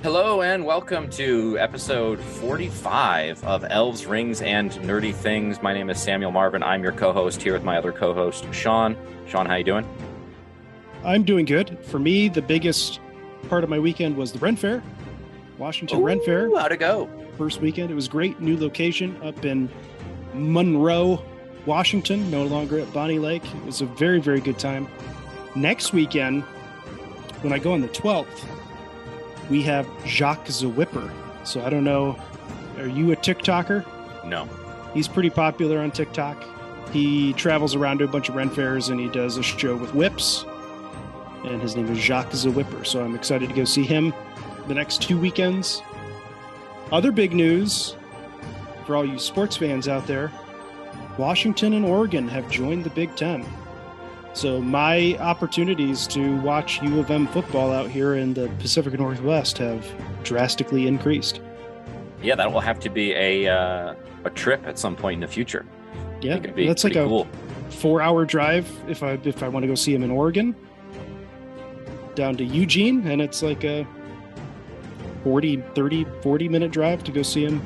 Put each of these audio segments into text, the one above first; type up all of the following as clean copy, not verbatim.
Hello and welcome to episode 45 of Elves, Rings, and Nerdy Things. My name is Samuel Marvin. I'm your co-host here with my other co-host, Sean. Sean, how you doing? I'm doing good. For me, the biggest part of my weekend was the Ren Fair, Washington Ren Fair. How'd it go? First weekend. It was great. New location up in Monroe, Washington, no longer at Bonnie Lake. It was a very, very good time. Next weekend, when I go on the 12th, we have Jacques the Whipper. So I don't know, are you a TikToker? No. He's pretty popular on TikTok. He travels around to a bunch of Ren Fairs and he does a show with whips. And his name is Jacques the Whipper. So I'm excited to go see him the next 2 weekends. Other big news for all you sports fans out there, Washington and Oregon have joined the Big Ten. So my opportunities to watch U of M football out here in the Pacific Northwest have drastically increased. Yeah, that will have to be a trip at some point in the future. Yeah, be that's like a cool 4-hour drive if I want to go see him in Oregon, down to Eugene, and it's like a 40 minute drive to go see him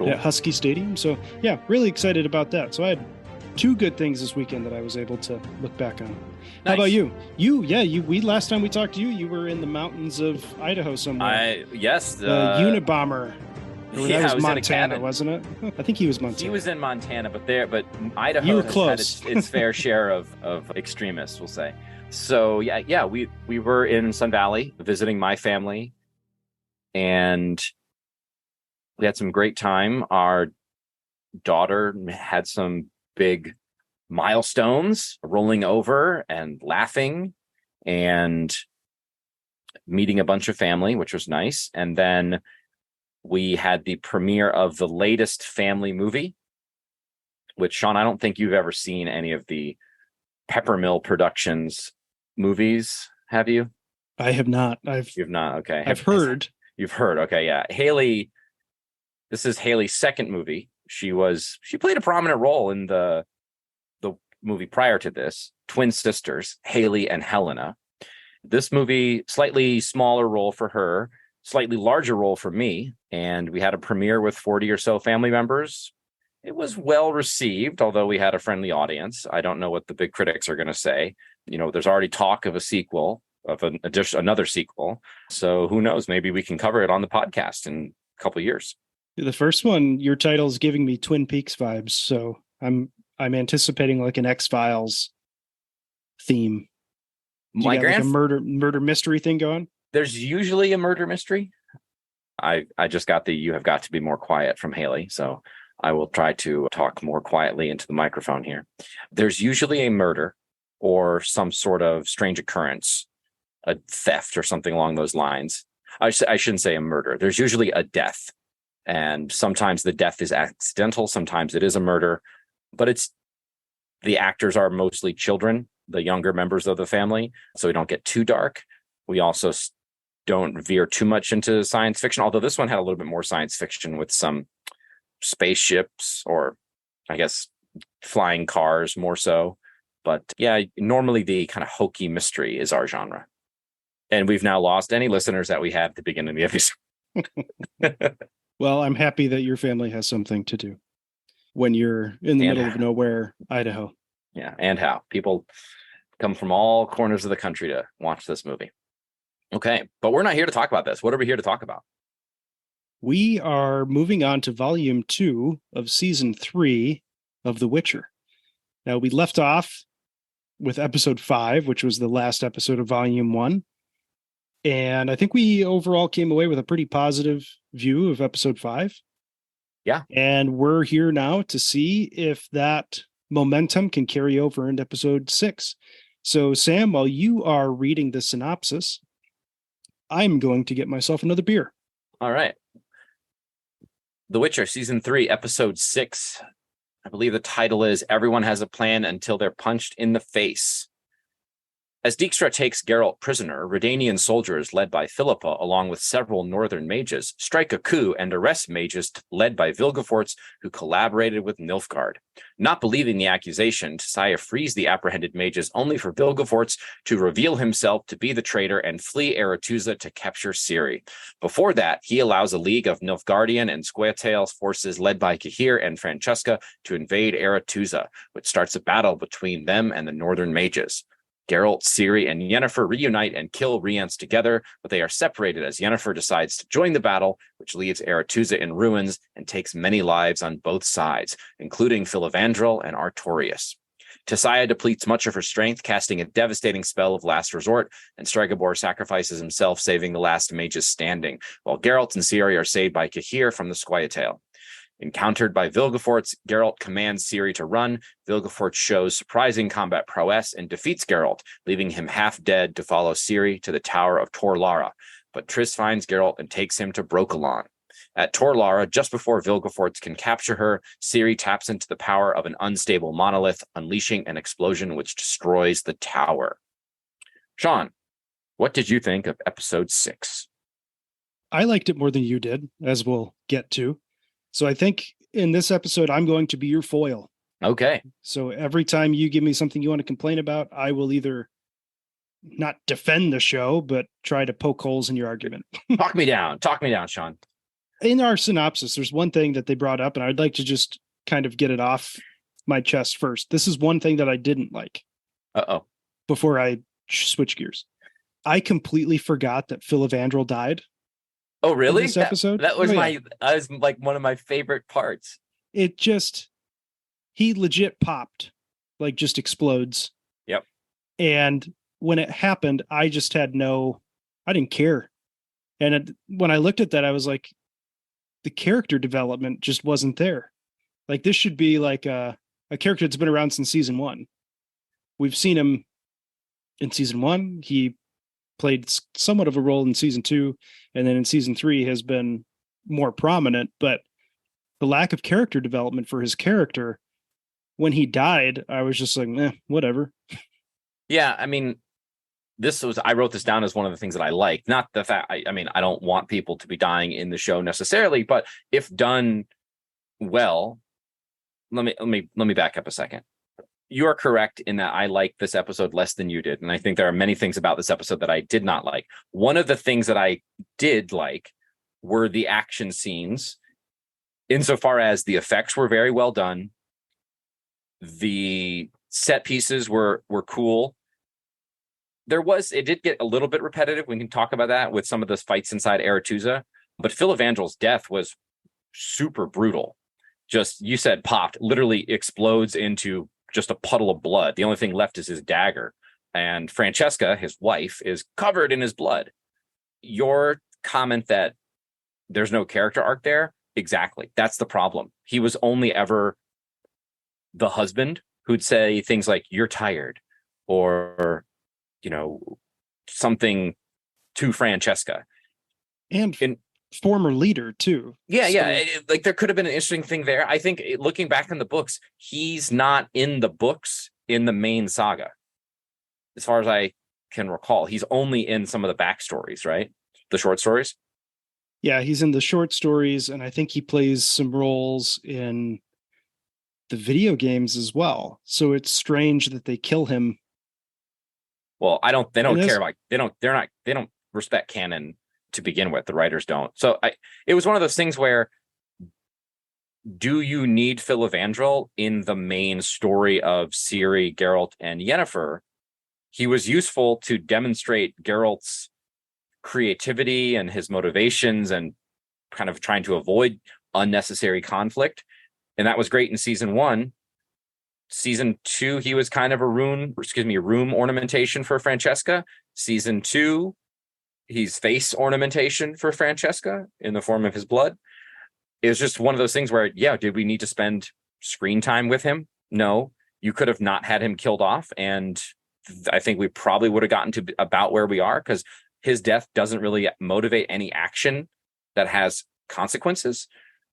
at Husky Stadium. So yeah, really excited about that. So I had 2 good things this weekend that I was able to look back on. Nice. How about you? We last time we talked to you, you were in the mountains of Idaho somewhere. Yes. The Unabomber. That was Montana, wasn't it? I think he was Montana. He was in Montana, but Idaho you were has close. had its fair share of extremists, we'll say. So yeah, we were in Sun Valley visiting my family, and we had some great time. Our daughter had some big milestones, rolling over and laughing and meeting a bunch of family, which was nice. And then we had the premiere of the latest family movie, which, Sean, I don't think you've ever seen any of the Peppermill Productions movies, have you? I have not. You've not? Okay. I've heard. You've heard. Okay, yeah. Haley, this is Haley's second movie. She played a prominent role in the movie prior to this, twin sisters, Haley and Helena. This movie, slightly smaller role for her, slightly larger role for me. And we had a premiere with 40 or so family members. It was well received, although we had a friendly audience. I don't know what the big critics are going to say. There's already talk of a sequel, of another sequel. So who knows? Maybe we can cover it on the podcast in a couple of years. The first one, your title is giving me Twin Peaks vibes, so I'm anticipating like an X-Files theme. Like a murder mystery thing going? There's usually a murder mystery. I just got the "you have got to be more quiet" from Haley, so I will try to talk more quietly into the microphone here. There's usually a murder or some sort of strange occurrence, a theft or something along those lines. I shouldn't say a murder. There's usually a death. And sometimes the death is accidental. Sometimes it is a murder, but the actors are mostly children, the younger members of the family. So we don't get too dark. We also don't veer too much into science fiction, although this one had a little bit more science fiction with some spaceships, or I guess flying cars more so. But yeah, normally the kind of hokey mystery is our genre. And we've now lost any listeners that we had at the beginning of the episode. Well, I'm happy that your family has something to do when you're in the middle of nowhere, Idaho. Yeah, and how people come from all corners of the country to watch this movie. Okay, but we're not here to talk about this. What are we here to talk about? We are moving on to volume 2 of season 3 of The Witcher. Now, we left off with episode 5, which was the last episode of volume 1. And I think we overall came away with a pretty positive view of episode 5. Yeah. And we're here now to see if that momentum can carry over into episode 6. So, Sam, while you are reading the synopsis, I'm going to get myself another beer. All right. The Witcher, season 3, episode 6. I believe the title is "Everyone Has a Plan Until They're Punched in the Face." As Dijkstra takes Geralt prisoner, Redanian soldiers led by Philippa, along with several northern mages, strike a coup and arrest mages led by Villgefortz, who collaborated with Nilfgaard. Not believing the accusation, Tissaia frees the apprehended mages only for Villgefortz to reveal himself to be the traitor and flee Aretuza to capture Ciri. Before that, he allows a league of Nilfgaardian and Squaitael forces led by Cahir and Francesca to invade Aretuza, which starts a battle between them and the northern mages. Geralt, Ciri, and Yennefer reunite and kill Rience together, but they are separated as Yennefer decides to join the battle, which leaves Aretuza in ruins and takes many lives on both sides, including Filavandrel and Artorias. Tissaia depletes much of her strength, casting a devastating spell of last resort, and Stregobor sacrifices himself, saving the last mages standing, while Geralt and Ciri are saved by Cahir from the Squaitael. Encountered by Villgefortz, Geralt commands Ciri to run. Villgefortz shows surprising combat prowess and defeats Geralt, leaving him half dead to follow Ciri to the Tower of Tor Lara. But Triss finds Geralt and takes him to Brokilon. At Tor Lara, just before Villgefortz can capture her, Ciri taps into the power of an unstable monolith, unleashing an explosion which destroys the tower. Sean, what did you think of episode 6? I liked it more than you did, as we'll get to. So I think in this episode, I'm going to be your foil. Okay. So every time you give me something you want to complain about, I will either not defend the show, but try to poke holes in your argument. Talk me down, Sean. In our synopsis, there's one thing that they brought up, and I'd like to just kind of get it off my chest first. This is one thing that I didn't like. Uh-oh. Before I switch gears. I completely forgot that Filavandrel died. Oh, really? This episode? That was was like one of my favorite parts. It just, he legit popped, like just explodes. Yep. And when it happened, I just had I didn't care. And when I looked at that, I was like, the character development just wasn't there. Like this should be like a character that's been around since season 1. We've seen him in season 1. He played somewhat of a role in season 2, and then in season 3 has been more prominent, but the lack of character development for his character, when he died, I was just like, whatever. Yeah, I mean, I wrote this down as one of the things that I like. Not the fact, I don't want people to be dying in the show necessarily, but if done well, let me back up a second. You are correct in that I liked this episode less than you did. And I think there are many things about this episode that I did not like. One of the things that I did like were the action scenes, insofar as the effects were very well done. The set pieces were cool. It did get a little bit repetitive. We can talk about that with some of those fights inside Aretuza. But Filavandrel's death was super brutal. Just, you said popped, literally explodes into just a puddle of blood. The only thing left is his dagger. And Francesca, his wife, is covered in his blood. Your comment that there's no character arc there, exactly. That's the problem. He was only ever the husband who'd say things like, "You're tired," or, something to Francesca. And former leader too. Yeah. Like there could have been an interesting thing there. I think looking back in the books, he's not in the books in the main saga. As far as I can recall, he's only in some of the backstories, right? The short stories. Yeah, he's in the short stories, and I think he plays some roles in the video games as well. So it's strange that they kill him. They don't respect canon to begin with. The writers don't. So it was one of those things where, do you need Filavandrel in the main story of Ciri, Geralt, and Yennefer? He was useful to demonstrate Geralt's creativity and his motivations and kind of trying to avoid unnecessary conflict. And that was great in season 1. Season 2, he was kind of a room ornamentation for Francesca. Season 2, he's face ornamentation for Francesca in the form of his blood. It was just one of those things where, did we need to spend screen time with him? No, you could have not had him killed off. And I think we probably would have gotten to about where we are, because his death doesn't really motivate any action that has consequences,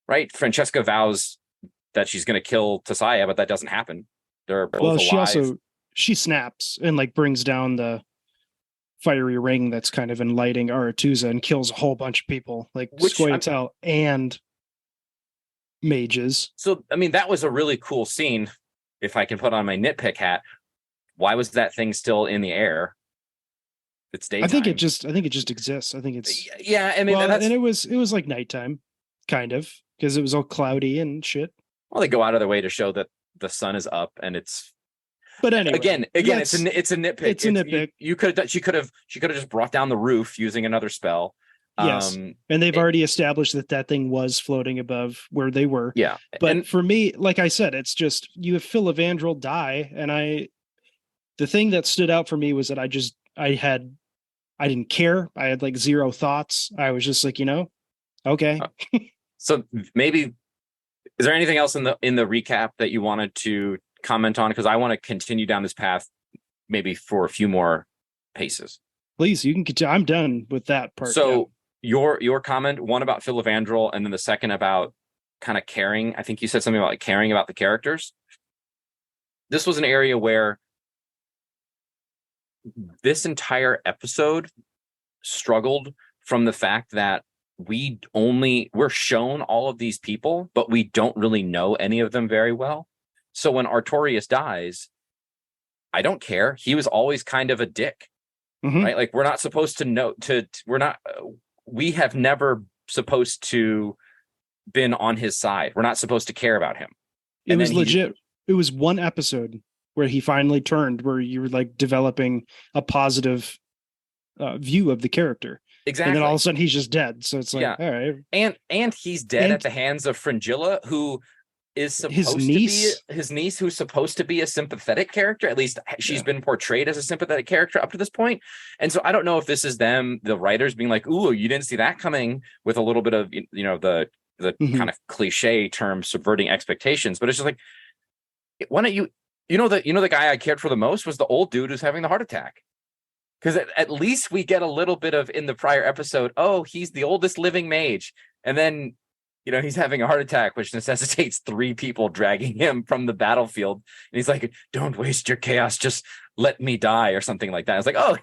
right? Francesca vows that she's going to kill Tissaia, but that doesn't happen. They're both alive. she snaps and like brings down the fiery ring that's kind of enlightening Aretuza and kills a whole bunch of people, like Scoia'tael and mages. So, I mean, that was a really cool scene. If I can put on my nitpick hat, why was that thing still in the air? It's daytime. I think it just exists. I think it's yeah. I mean, and it was like nighttime, kind of, because it was all cloudy and shit. Well, they go out of their way to show that the sun is up and it's. But anyway, again, it's a nitpick. It's a nitpick. She could have just brought down the roof using another spell. Yes, and they've already established that thing was floating above where they were. Yeah, but for me, like I said, it's just you have Filavandrel die, and the thing that stood out for me was that I didn't care. I had like zero thoughts. I was just like, okay. So maybe, is there anything else in the recap that you wanted to comment on? Because I want to continue down this path, maybe for a few more paces. Please, you can continue. I'm done with that part. So your comment, one about Filavandrel, and then the second about kind of caring. I think you said something about like caring about the characters. This was an area where this entire episode struggled from the fact that we're shown all of these people, but we don't really know any of them very well. So when Artorias dies, I don't care. He was always kind of a dick, right? Like we're not supposed to know we have never supposed to been on his side. We're not supposed to care about him. It was legit. It was one episode where he finally turned, where you were like developing a positive view of the character. Exactly. And then all of a sudden he's just dead. So it's like, all right. And he's dead at the hands of Fringilla, who is supposed to be his niece, who's supposed to be a sympathetic character. At least she's been portrayed as a sympathetic character up to this point. And so I don't know if this is them, the writers, being like, "Ooh, you didn't see that coming," with a little bit of the kind of cliche term subverting expectations. But it's just like, why don't you the guy I cared for the most was the old dude who's having the heart attack. Because at least we get a little bit of, in the prior episode, oh, he's the oldest living mage. And then, he's having a heart attack, which necessitates 3 people dragging him from the battlefield. And he's like, don't waste your chaos. Just let me die, or something like that. It's like, oh,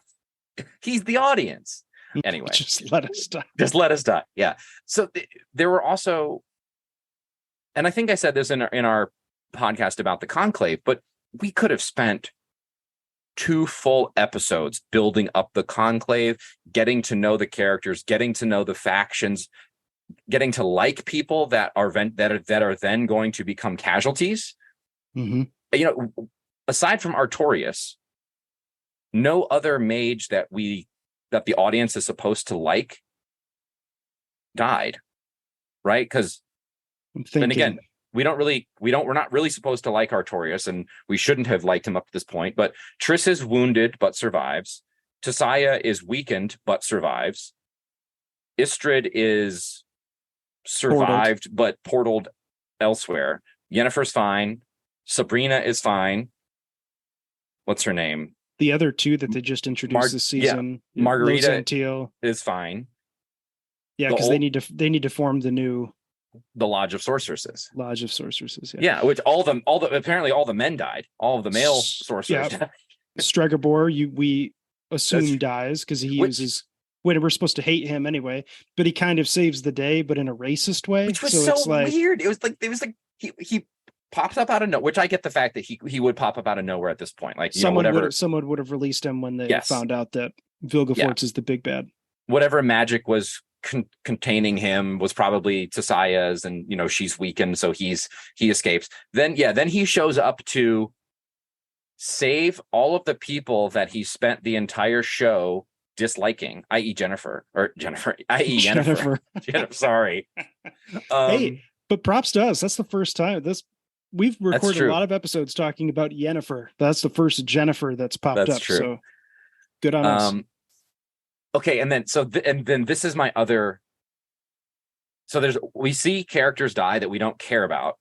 he's the audience. Anyway. Just let us die. Just let us die. Yeah. So there were also, and I think I said this in our podcast about the Conclave, but we could have spent 2 full episodes building up the Conclave, getting to know the characters, getting to know the factions, getting to like people that are then going to become casualties. Aside from Artorias, no other mage that the audience is supposed to like died, right? Because then again, we're not really supposed to like Artorias, and we shouldn't have liked him up to this point. But Triss is wounded but survives. Tissaia is weakened but survives. Istrid is survived but portaled elsewhere. Yennefer's fine. Sabrina is fine. What's her name? The other 2 that they just introduced this season. Yeah. Margarita is fine. Yeah, because they need to form the Lodge of Sorceresses. Lodge of Sorceresses. Yeah, which apparently all the men died. All of the male sorcerers died. Stregobor, we assume dies because he uses. When we're supposed to hate him anyway, but he kind of saves the day, but in a racist way. Which was so weird. It was like he pops up out of nowhere. Which I get the fact that he would pop up out of nowhere at this point. Like someone would have released him when they found out that Villgefortz is the big bad. Whatever magic was containing him was probably Tissaia's, and she's weakened, so he escapes. Then he shows up to save all of the people that he spent the entire show disliking, i.e. Yennefer. Sorry. Hey, but props to us. That's the first time we've recorded a lot of episodes talking about Yennefer. That's the first Jennifer that's popped up. True. So good on us. Okay, and then then this is my other. So we see characters die that we don't care about,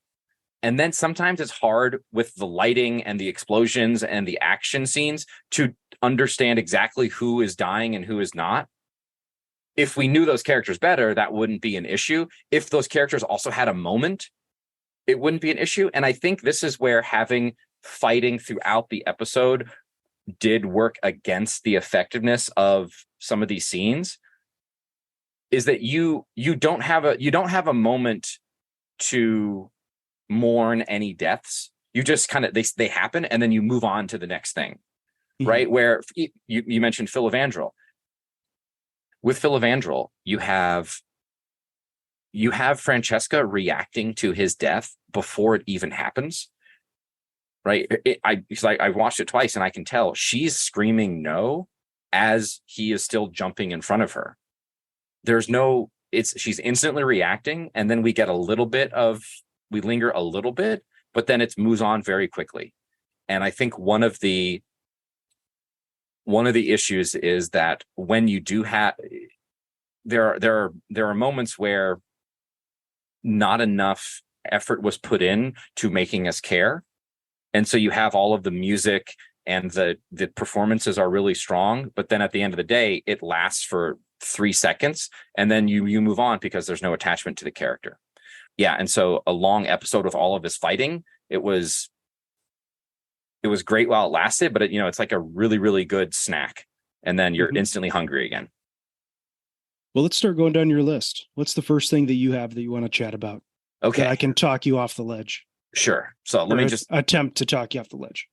and then sometimes it's hard with the lighting and the explosions and the action scenes to understand exactly who is dying and who is not. If we knew those characters better, that wouldn't be an issue. If those characters also had a moment, it wouldn't be an issue. And I think this is where having fighting throughout the episode did work against the effectiveness of some of these scenes is that you don't have a moment to mourn any deaths. You just kind of they happen and then you move on to the next thing. Mm-hmm. Right? Where you mentioned Philivandrel. With Philivandrel, you have Francesca reacting to his death before it even happens. Right? I watched it twice and I can tell she's screaming no as he is still jumping in front of her. She's instantly reacting, and then we linger a little bit, but then it moves on very quickly. And I think one of the issues is that when you do have there are moments where not enough effort was put in to making us care. And so you have all of the music and the performances are really strong, but then at the end of the day, it lasts for 3 seconds and then you move on because there's no attachment to the character. Yeah. And so a long episode with all of this fighting, it was great while it lasted, but it's like a really, really good snack. And then you're instantly hungry again. Well, let's start going down your list. What's the first thing that you have that you want to chat about? Okay. That I can talk you off the ledge. Sure. So let me just attempt to talk you off the ledge.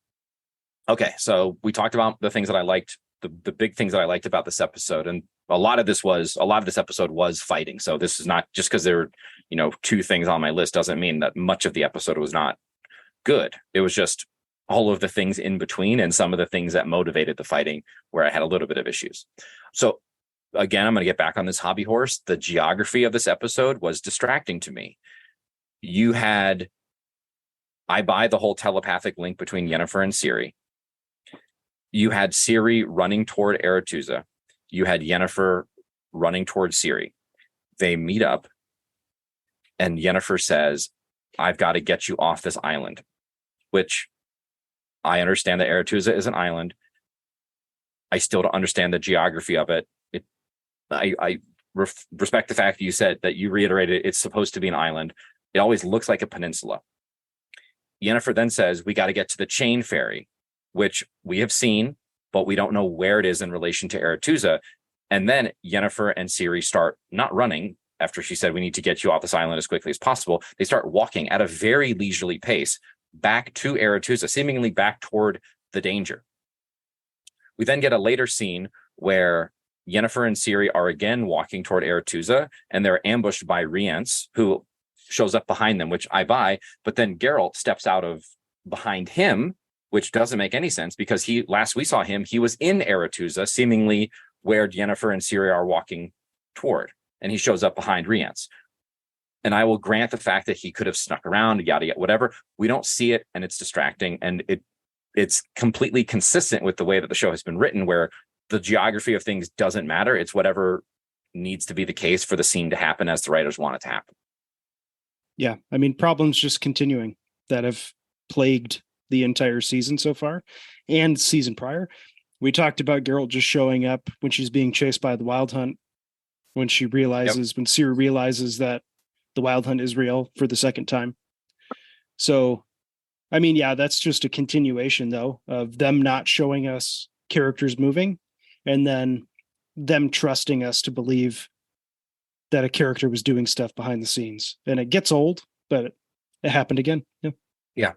Okay. So we talked about the things that I liked, the big things that I liked about this episode. And a lot of this episode was fighting. So this is not just because there were, 2 things on my list doesn't mean that much of the episode was not good. It was just all of the things in between and some of the things that motivated the fighting where I had a little bit of issues. So again, I'm going to get back on this hobby horse. The geography of this episode was distracting to me. I buy the whole telepathic link between Yennefer and Ciri. You had Ciri running toward Aretuza. You had Yennefer running toward Ciri. They meet up and Yennefer says, I've got to get you off this island, which I understand that Aretuza is an island. I still don't understand the geography of it. I respect the fact that you said that you reiterated it's supposed to be an island. It always looks like a peninsula. Yennefer then says, we got to get to the chain ferry, which we have seen, but we don't know where it is in relation to Aretuza. And then Yennefer and Ciri start not running after she said, we need to get you off this island as quickly as possible. They start walking at a very leisurely pace back to Aretuza, seemingly back toward the danger. We then get a later scene where Yennefer and Ciri are again walking toward Aretuza, and they're ambushed by Rience, who shows up behind them, which I buy. But then Geralt steps out of behind him, which doesn't make any sense because last we saw him, he was in Aretuza, seemingly where Yennefer and Ciri are walking toward, and he shows up behind Rience. And I will grant the fact that he could have snuck around, yada, yada, whatever. We don't see it, and it's distracting, and it's completely consistent with the way that the show has been written, where the geography of things doesn't matter. It's whatever needs to be the case for the scene to happen as the writers want it to happen. Yeah. I mean, problems just continuing that have plagued the entire season so far and season prior. We talked about Geralt just showing up when she's being chased by the Wild Hunt, when Ciri realizes that the Wild Hunt is real for the second time. So, I mean, yeah, that's just a continuation, though, of them not showing us characters moving and then them trusting us to believe that a character was doing stuff behind the scenes. And it gets old, but it happened again. Yeah. Yeah.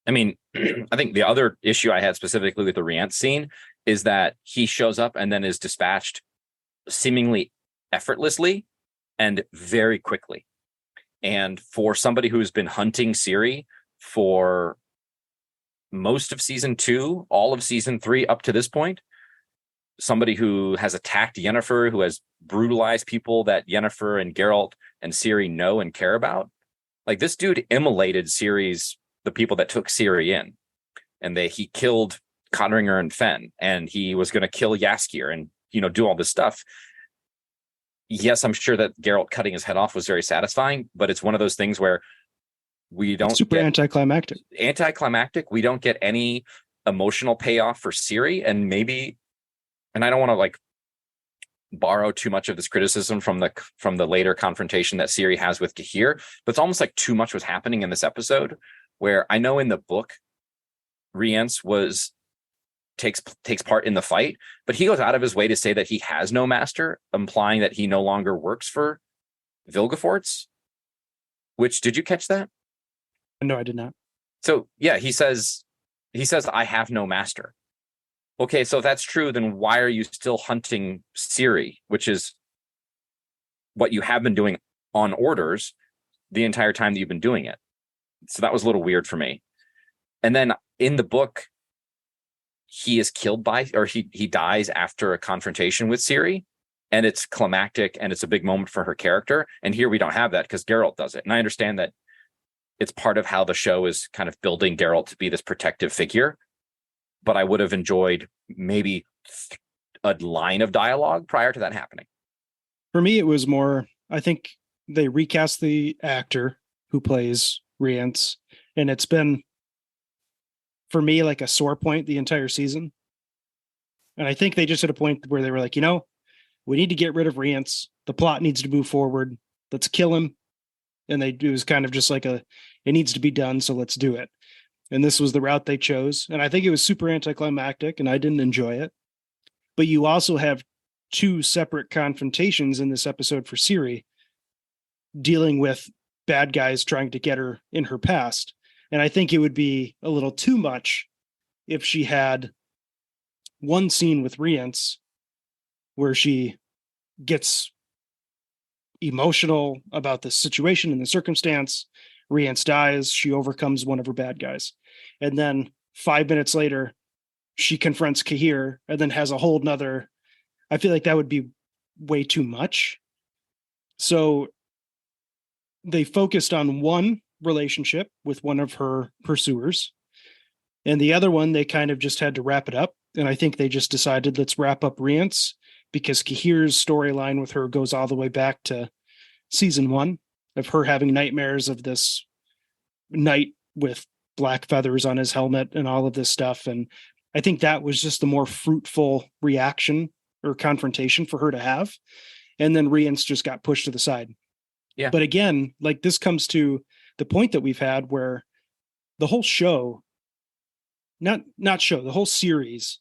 I mean, I think the other issue I had specifically with the Rience scene is that he shows up and then is dispatched seemingly effortlessly and very quickly. And for somebody who's been hunting Ciri for most of season 2, all of season 3 up to this point, somebody who has attacked Yennefer, who has brutalized people that Yennefer and Geralt and Ciri know and care about, like this dude immolated the people that took Ciri in, and he killed Codringer and Fen, and he was going to kill Jaskier and do all this stuff. Yes, I'm sure that Geralt cutting his head off was very satisfying, but it's one of those things where we don't super anticlimactic. We don't get any emotional payoff for Ciri, and I don't want to borrow too much of this criticism from the later confrontation that Ciri has with Gahir, but it's almost like too much was happening in this episode, where I know in the book Rience takes part in the fight, but he goes out of his way to say that he has no master, implying that he no longer works for Villgefortz. Which, did you catch that? No, I did not. So yeah, he says I have no master. Okay, so if that's true, then why are you still hunting Ciri, which is what you have been doing on orders the entire time that you've been doing it? So that was a little weird for me. And then in the book, he is killed by, or he dies after a confrontation with Ciri, and it's climactic and it's a big moment for her character. And here we don't have that because Geralt does it. And I understand that it's part of how the show is kind of building Geralt to be this protective figure, but I would have enjoyed maybe a line of dialogue prior to that happening. For me, it was more, I think they recast the actor who plays Rience, and it's been, for me, like a sore point the entire season. And I think they just hit a point where they were like, we need to get rid of Rience. The plot needs to move forward. Let's kill him. And it was kind of just like it needs to be done, so let's do it. And this was the route they chose. And I think it was super anticlimactic, and I didn't enjoy it. But you also have two separate confrontations in this episode for Ciri, dealing with bad guys trying to get her in her past. And I think it would be a little too much if she had one scene with Rience where she gets emotional about the situation and the circumstance. Rience dies. She overcomes one of her bad guys. And then 5 minutes later, she confronts Cahir and then has a whole nother. I feel like that would be way too much. So they focused on one relationship with one of her pursuers, and the other one, they kind of just had to wrap it up. And I think they just decided, let's wrap up Rience, because Cahir's storyline with her goes all the way back to season 1 of her having nightmares of this knight with black feathers on his helmet and all of this stuff. And I think that was just the more fruitful reaction or confrontation for her to have. And then Rience just got pushed to the side. Yeah. But again, like, this comes to the point that we've had where the whole show, the whole series,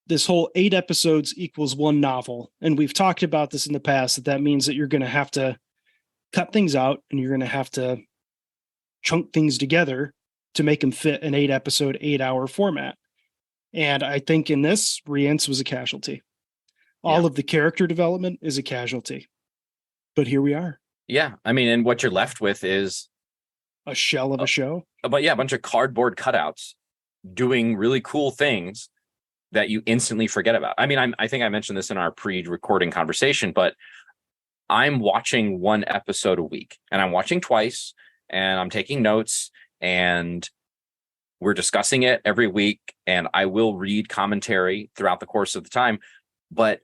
this whole 8 episodes equals 1 novel. And we've talked about this in the past, that means that you're going to have to cut things out and you're going to have to chunk things together to make them fit an 8 episode, 8 hour format. And I think in this, Rience was a casualty. All of the character development is a casualty. But here we are. Yeah. I mean, and what you're left with is a shell of a show. But yeah, a bunch of cardboard cutouts doing really cool things that you instantly forget about. I mean, I think I mentioned this in our pre-recording conversation, but I'm watching 1 episode a week, and I'm watching twice, and I'm taking notes, and we're discussing it every week, and I will read commentary throughout the course of the time. But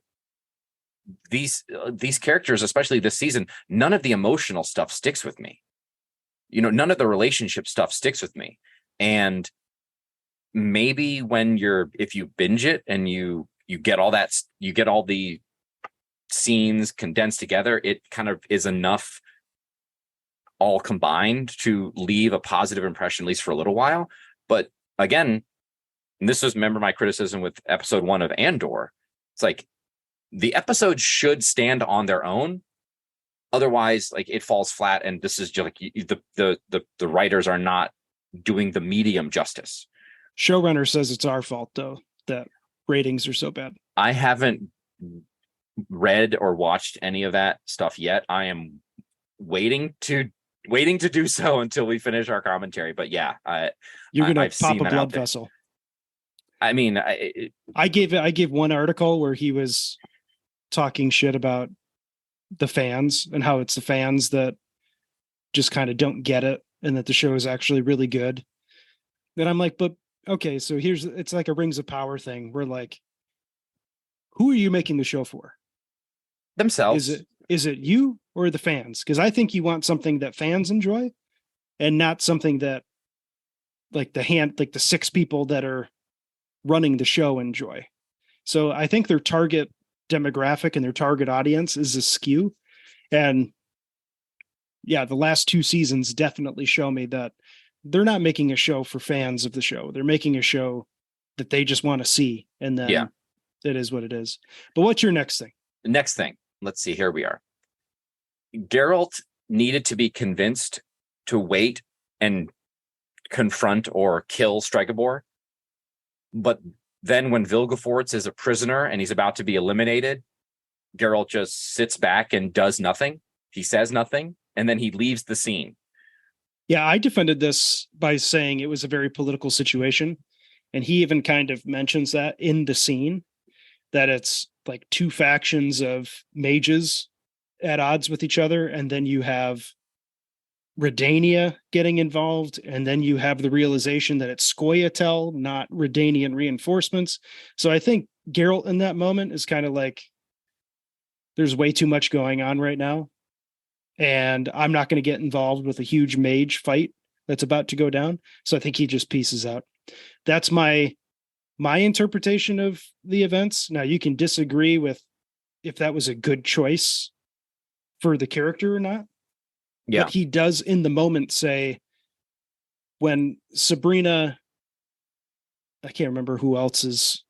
these characters, especially this season, none of the emotional stuff sticks with me. None of the relationship stuff sticks with me. And maybe if you binge it and you get all that, you get all the scenes condensed together, it kind of is enough all combined to leave a positive impression, at least for a little while. But again, and this was, remember my criticism with episode 1 of Andor, it's like the episodes should stand on their own. Otherwise, like, it falls flat. And this is just like the writers are not doing the medium justice. Showrunner says it's our fault, though, that ratings are so bad. I haven't read or watched any of that stuff yet. I am waiting to do so until we finish our commentary. But yeah, you're gonna pop a blood vessel. I mean, I gave one article where he was talking shit about the fans and how it's the fans that just kind of don't get it, and that the show is actually really good. And I'm like, but okay, so it's like a Rings of Power thing. We're like, who are you making the show for? Themselves. Is it you or the fans? Because I think you want something that fans enjoy, and not something that like the 6 people that are running the show enjoy. So I think their target demographic and their target audience is askew. And yeah, the last 2 seasons definitely show me that they're not making a show for fans of the show. They're making a show that they just want to see. And then it is what it is. But what's your next thing? Next thing. Let's see. Here we are. Geralt needed to be convinced to wait and confront or kill Stregobor. But then when Villgefortz is a prisoner and he's about to be eliminated, Geralt just sits back and does nothing. He says nothing, and then he leaves the scene. Yeah, I defended this by saying it was a very political situation. And he even kind of mentions that in the scene, that it's like two factions of mages at odds with each other. And then you have Redania getting involved. And then you have the realization that it's Scoia'tael, not Redanian reinforcements. So I think Geralt in that moment is kind of like, there's way too much going on right now. And I'm not going to get involved with a huge mage fight that's about to go down. So I think he just pieces out. That's my interpretation of the events. Now you can disagree with if that was a good choice for the character or not. Yeah. But he does in the moment say, when Sabrina, I can't remember who else is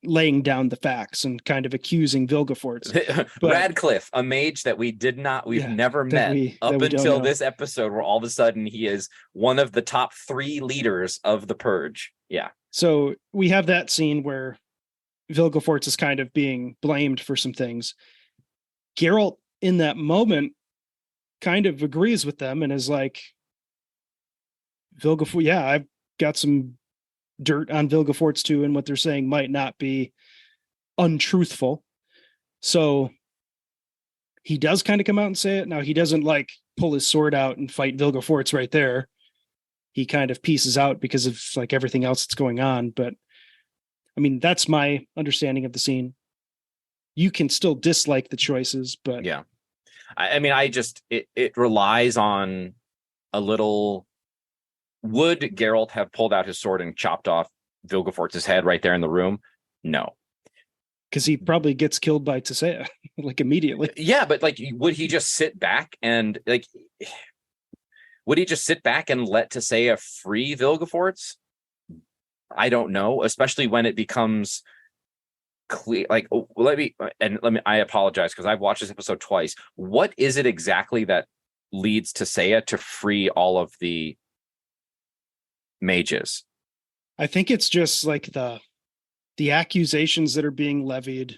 laying down the facts and kind of accusing Villgefortz. Radcliffe, a mage that we've never met up until this episode, where all of a sudden he is one of the top 3 leaders of the Purge. Yeah. So we have that scene where Villgefortz is kind of being blamed for some things. Geralt in that moment kind of agrees with them and is like, Villgefortz, yeah, I've got some dirt on Villgefortz too, and what they're saying might not be untruthful. So he does kind of come out and say it. Now he doesn't like pull his sword out and fight Villgefortz right there. He kind of pieces out because of like everything else that's going on. But I mean, that's my understanding of the scene. You can still dislike the choices, but yeah, I mean, it relies on a little. Would Geralt have pulled out his sword and chopped off Villgefortz's head right there in the room? No. Because he probably gets killed by Tissaia, like immediately. Yeah, but like, would he just sit back and let Tissaia free Villgefortz? I don't know, especially when it becomes clear. Like, I apologize because I've watched this episode twice. What is it exactly that leads Tissaia to free all of the mages? I think it's just like the accusations that are being levied.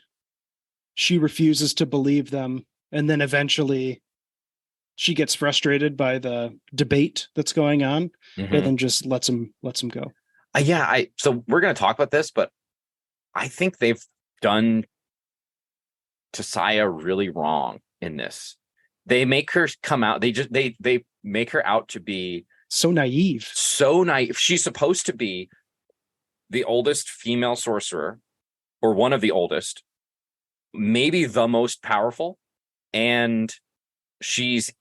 She refuses to believe them, and then eventually she gets frustrated by the debate that's going on, and then just lets him go. So we're going to talk about this, but I think they've done Tissaia really wrong in this. They make her come out. They make her out to be so naive. She's supposed to be the oldest female sorcerer, or one of the oldest, maybe the most powerful, and she's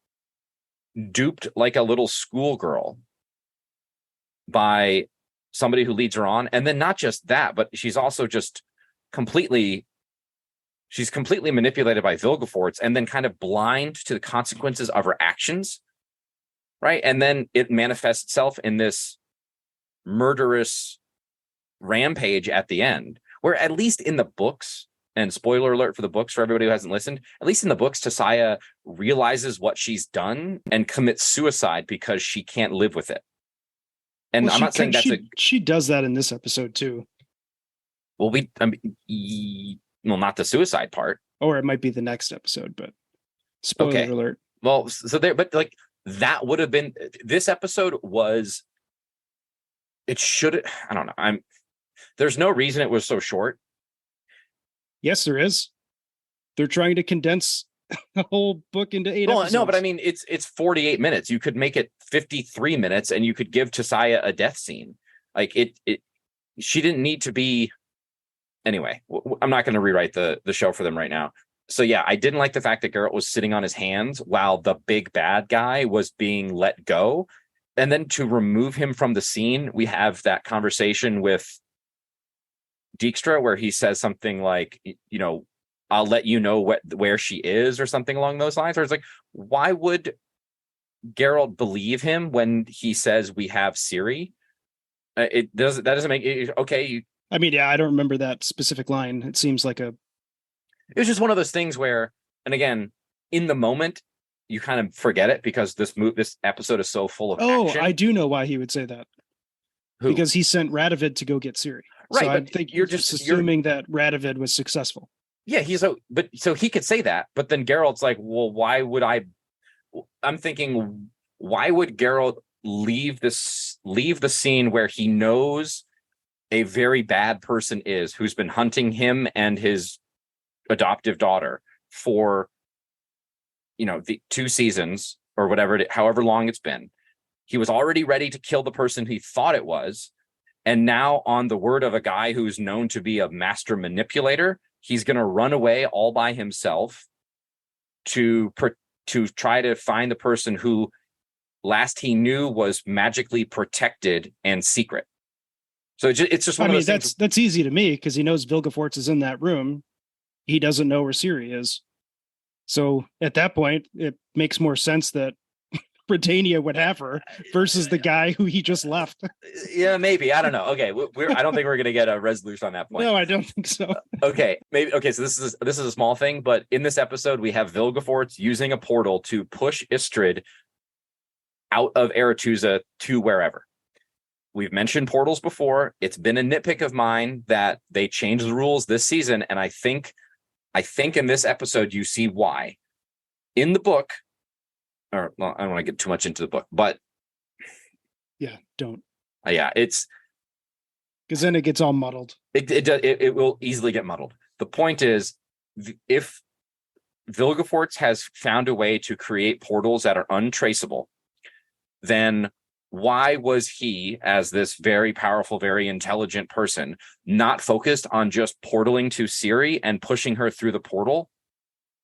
duped like a little schoolgirl by somebody who leads her on. And then not just that, but she's also just completely manipulated by Villgefortz, and then kind of blind to the consequences of her actions. Right. And then it manifests itself in this murderous rampage at the end, where at least in the books, and spoiler alert for the books for everybody who hasn't listened, at least in the books, Tissaia realizes what she's done and commits suicide because she can't live with it. And I'm not saying she does that in this episode too. Well, not the suicide part. Or it might be the next episode, but spoiler alert. Well, so there, but like, that would have been, this episode was, it should, I don't know. There's no reason it was so short. Yes, there is. They're trying to condense the whole book into 8 episodes. No, but I mean, it's 48 minutes. You could make it 53 minutes and you could give Tissaia a death scene. Like she didn't need to be, anyway, I'm not going to rewrite the show for them right now. So yeah, I didn't like the fact that Geralt was sitting on his hands while the big bad guy was being let go. And then to remove him from the scene, we have that conversation with Dijkstra where he says something like, I'll let you know where she is, or something along those lines. Or it's like, why would Geralt believe him when he says we have Ciri? That doesn't make it okay. I mean, yeah, I don't remember that specific line. It seems like it was just one of those things where, and again, in the moment, you kind of forget it because this episode is so full of action. I do know why he would say that. Who? Because he sent Radovid to go get Ciri. Right, so I think you're just assuming that Radovid was successful. Yeah, so he could say that, but then Geralt's like, well, why would I'm thinking, why would Geralt leave the scene where he knows a very bad person who's been hunting him and his adoptive daughter for, the 2 seasons or whatever, however long it's been. He was already ready to kill the person he thought it was. And now, on the word of a guy who's known to be a master manipulator, he's going to run away all by himself to try to find the person who last he knew was magically protected and secret. So it's just one of those things. That's easy to me because he knows Villgefortz is in that room. He doesn't know where Ciri is. So at that point, it makes more sense that Britannia would have her versus the guy who he just left. Yeah, maybe. I don't know. Okay, I don't think we're going to get a resolution on that point. No, I don't think so. Okay, maybe. Okay, so this is a small thing, but in this episode, we have Villgefortz using a portal to push Istrid out of Aretuza to wherever. We've mentioned portals before. It's been a nitpick of mine that they changed the rules this season, and I think in this episode you see why. In the book. I don't want to get too much into the book, but yeah, don't. Yeah, it's because then it gets all muddled. It will easily get muddled. The point is, if Villgefortz has found a way to create portals that are untraceable, then why was he, as this very powerful, very intelligent person, not focused on just portaling to Ciri and pushing her through the portal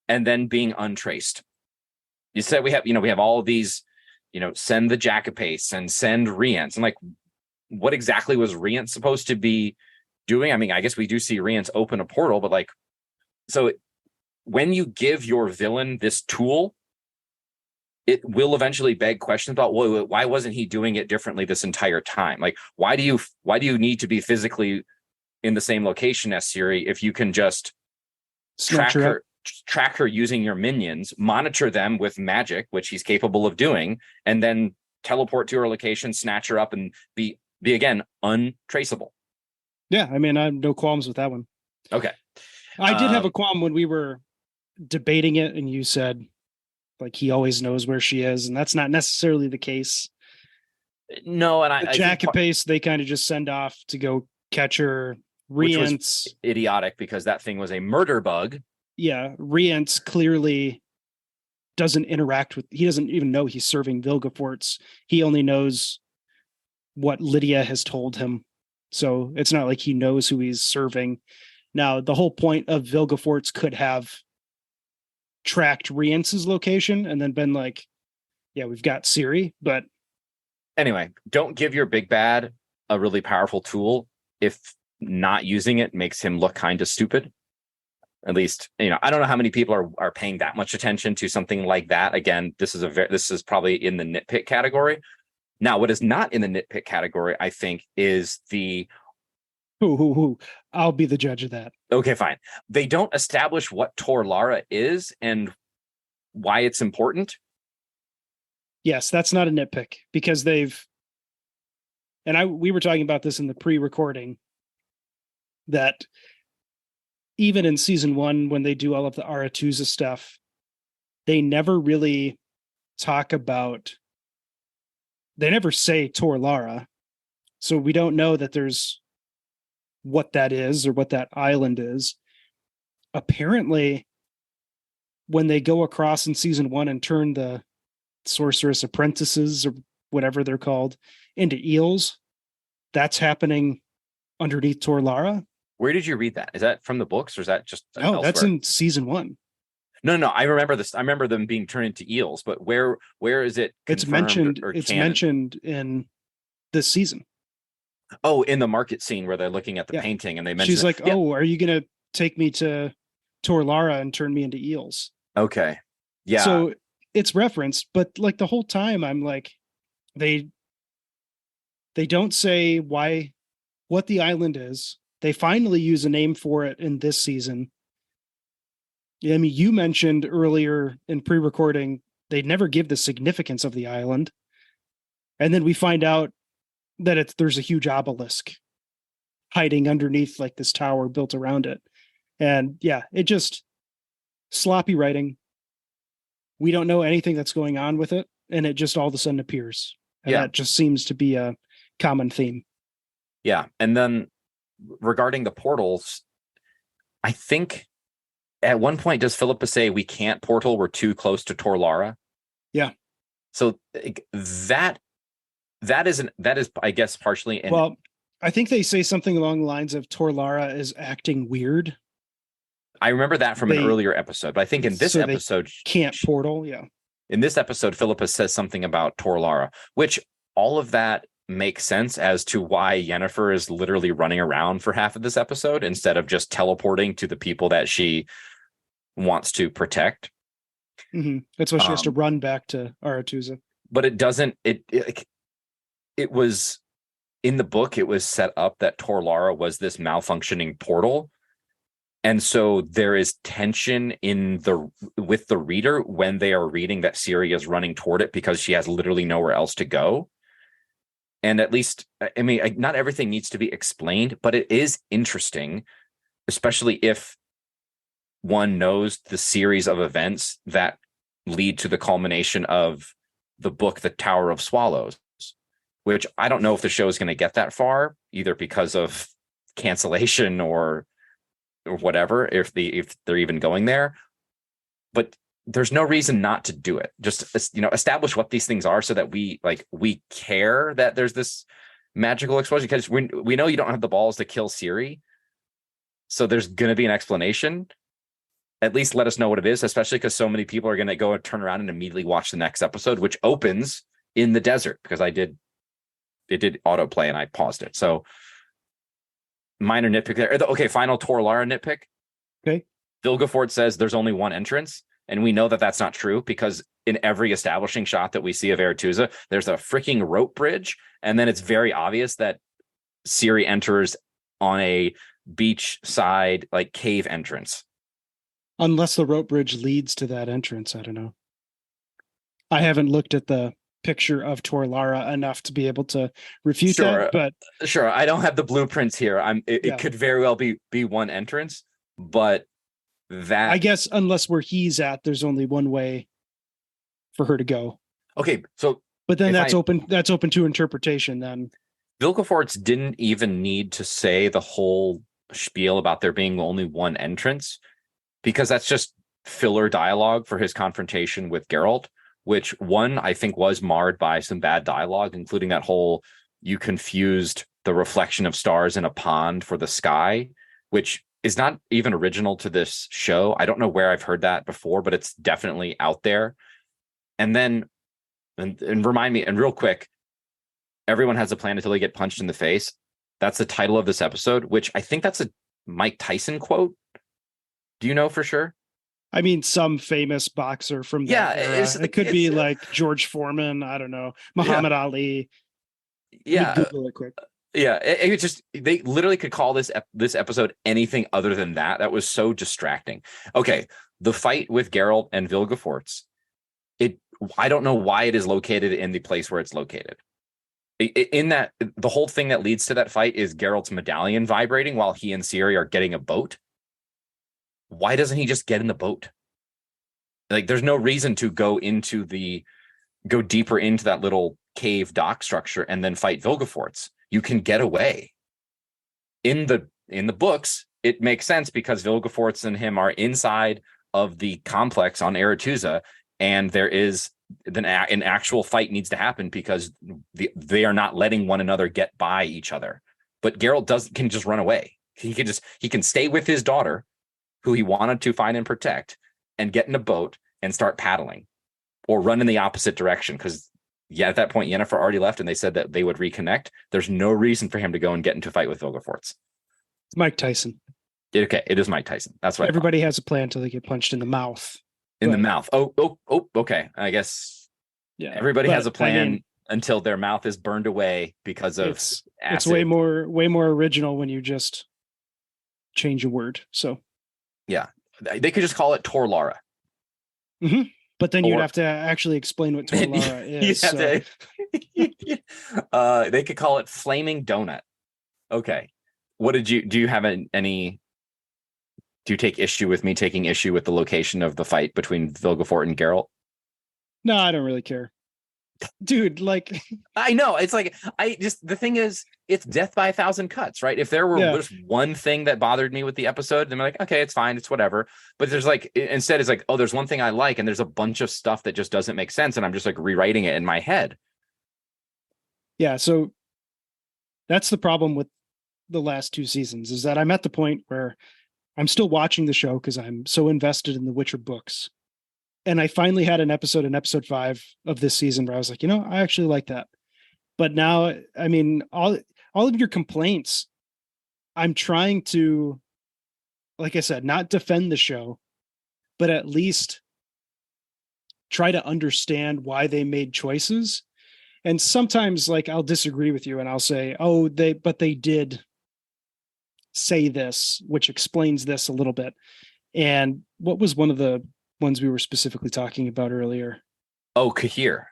and then being untraced? You said we have all of these, send the Jackapace and send Rience. And like, what exactly was Rience supposed to be doing? I mean, I guess we do see Rience open a portal, but like, so when you give your villain this tool, it will eventually beg questions about, well, why wasn't he doing it differently this entire time? Like, why do you need to be physically in the same location as Ciri if you can just track her using your minions, monitor them with magic, which he's capable of doing, and then teleport to her location, snatch her up, and be again untraceable. Yeah, I mean, I have no qualms with that one. Okay. I did have a qualm when we were debating it, and you said, like, he always knows where she is, and that's not necessarily the case. No, and the Jackapace, they kind of just send off to go catch her. Rience, which was idiotic because that thing was a murder bug. Yeah, Rience clearly doesn't interact with. He doesn't even know he's serving Villgefortz. He only knows what Lydia has told him. So it's not like he knows who he's serving. Now, the whole point of Villgefortz could have tracked Rience's location and then been like, yeah, we've got Ciri. But anyway, don't give your big bad a really powerful tool if not using it makes him look kind of stupid. At least, I don't know how many people are paying that much attention to something like that. Again, this is probably in the nitpick category. Now, what is not in the nitpick category, I think, is the... I'll be the judge of that. Okay, fine. They don't establish what Tor Lara is and why it's important. Yes, that's not a nitpick because we were talking about this in the pre-recording, that even in season 1, when they do all of the Aretuza stuff, they never really they never say Tor Lara. So we don't know that there's what that is or what that island is. Apparently, when they go across in season 1 and turn the sorceress apprentices or whatever they're called into eels, that's happening underneath Tor Lara. Where did you read that? Is that from the books or is that just elsewhere? That's in season 1. No, I remember this. I remember them being turned into eels, but where is it? It's mentioned. It's mentioned in this season. Oh, in the market scene where they're looking at the painting and they mention. She's like, "Oh, are you going to take me to Tor Lara and turn me into eels?" Okay. Yeah. So it's referenced, but like the whole time I'm like, they don't say what the island is. They finally use a name for it in this season. I mean, you mentioned earlier in pre-recording, they never give the significance of the island. And then we find out that there's a huge obelisk hiding underneath like this tower built around it. And yeah, it just sloppy writing. We don't know anything that's going on with it. And it just all of a sudden appears. And that just seems to be a common theme. Yeah. And then regarding the portals, I think at one point, does Philippa say we can't portal? We're too close to Torlara. Yeah. So that is, I guess, partially. Well, I think they say something along the lines of Torlara is acting weird. I remember that from an earlier episode, but I think in this episode, can't portal. Yeah. In this episode, Philippa says something about Torlara, which all of that makes sense as to why Yennefer is literally running around for half of this episode instead of just teleporting to the people that she wants to protect. Mm-hmm. That's why she has to run back to Aretuza. But it doesn't. It was in the book. It was set up that Torlara was this malfunctioning portal, and so there is tension with the reader when they are reading that Ciri is running toward it because she has literally nowhere else to go. And at least, I mean, not everything needs to be explained, but it is interesting, especially if one knows the series of events that lead to the culmination of the book, The Tower of Swallows, which I don't know if the show is going to get that far, either because of cancellation or whatever, if they're even going there. But there's no reason not to do it. Just, establish what these things are so that we care that there's this magical explosion, because we know you don't have the balls to kill Ciri. So there's going to be an explanation. At least let us know what it is, especially because so many people are going to go and turn around and immediately watch the next episode, which opens in the desert, because it did autoplay and I paused it. So minor nitpick there. Okay, final Torlara nitpick. Okay. Villgefortz says there's only one entrance. And we know that that's not true, because in every establishing shot that we see of Aretuza, there's a freaking rope bridge. And then it's very obvious that Ciri enters on a beachside, like, cave entrance. Unless the rope bridge leads to that entrance. I don't know. I haven't looked at the picture of Torlara enough to be able to refute that. But sure, I don't have the blueprints here. It could very well be one entrance, but that, I guess, unless where he's at, there's only one way for her to go. Okay, so but then that's open to interpretation. Then Villgefortz didn't even need to say the whole spiel about there being only one entrance, because that's just filler dialogue for his confrontation with Geralt, which I think was marred by some bad dialogue, including that whole "you confused the reflection of stars in a pond for the sky," which is not even original to this show. I don't know where I've heard that before, but it's definitely out there. And then, and remind me, and real quick, everyone has a plan until they get punched in the face. That's the title of this episode, which I think that's a Mike Tyson quote. Do you know for sure? I mean, some famous boxer from that era. It could be like George Foreman. I don't know. Muhammad Ali. Yeah. Google it quick. Yeah, it just, they literally could call this episode anything other than that. That was so distracting. Okay, the fight with Geralt and Villgefortz. I don't know why it is located in the place where it's located. In that, the whole thing that leads to that fight is Geralt's medallion vibrating while he and Ciri are getting a boat. Why doesn't he just get in the boat? Like, there's no reason to go deeper into that little cave dock structure and then fight Villgefortz. You can get away. In the books, it makes sense because Villgefortz and him are inside of the complex on Aretuza, and there is an actual fight needs to happen because they are not letting one another get by each other. But Geralt can just run away. He can stay with his daughter, who he wanted to find and protect, and get in a boat and start paddling, or run in the opposite direction, because at that point Yennefer already left and they said that they would reconnect. There's no reason for him to go and get into a fight with Villgefortz. It's Mike Tyson. Okay, it is Mike Tyson. That's what everybody has a plan until they get punched in the mouth. In the mouth. Okay. I guess everybody has a plan until their mouth is burned away because of acid. It's way more original when you just change a word. So yeah, they could just call it Torlara. Mm-hmm. But then you'd have to actually explain what Torlara is. They could call it Flaming Donut. Okay. What do you have any? Do you take issue with me taking issue with the location of the fight between Villgefortz and Geralt? No, I don't really care. Dude, like I know it's like the thing is it's death by 1,000 cuts, right? If there were just one thing that bothered me with the episode, then I'm like, okay, it's fine, it's whatever. But there's like instead it's like, oh, there's one thing I like, and there's a bunch of stuff that just doesn't make sense, and I'm just like rewriting it in my head. Yeah, so that's the problem with the last 2 seasons, is that I'm at the point where I'm still watching the show because I'm so invested in the Witcher books. And I finally had an episode in episode 5 of this season where I was like, I actually like that. But now, I mean, all of your complaints, I'm trying to, like I said, not defend the show, but at least try to understand why they made choices. And sometimes like I'll disagree with you and I'll say, but they did say this, which explains this a little bit. And what was one of the ones we were specifically talking about earlier? Oh, Cahir.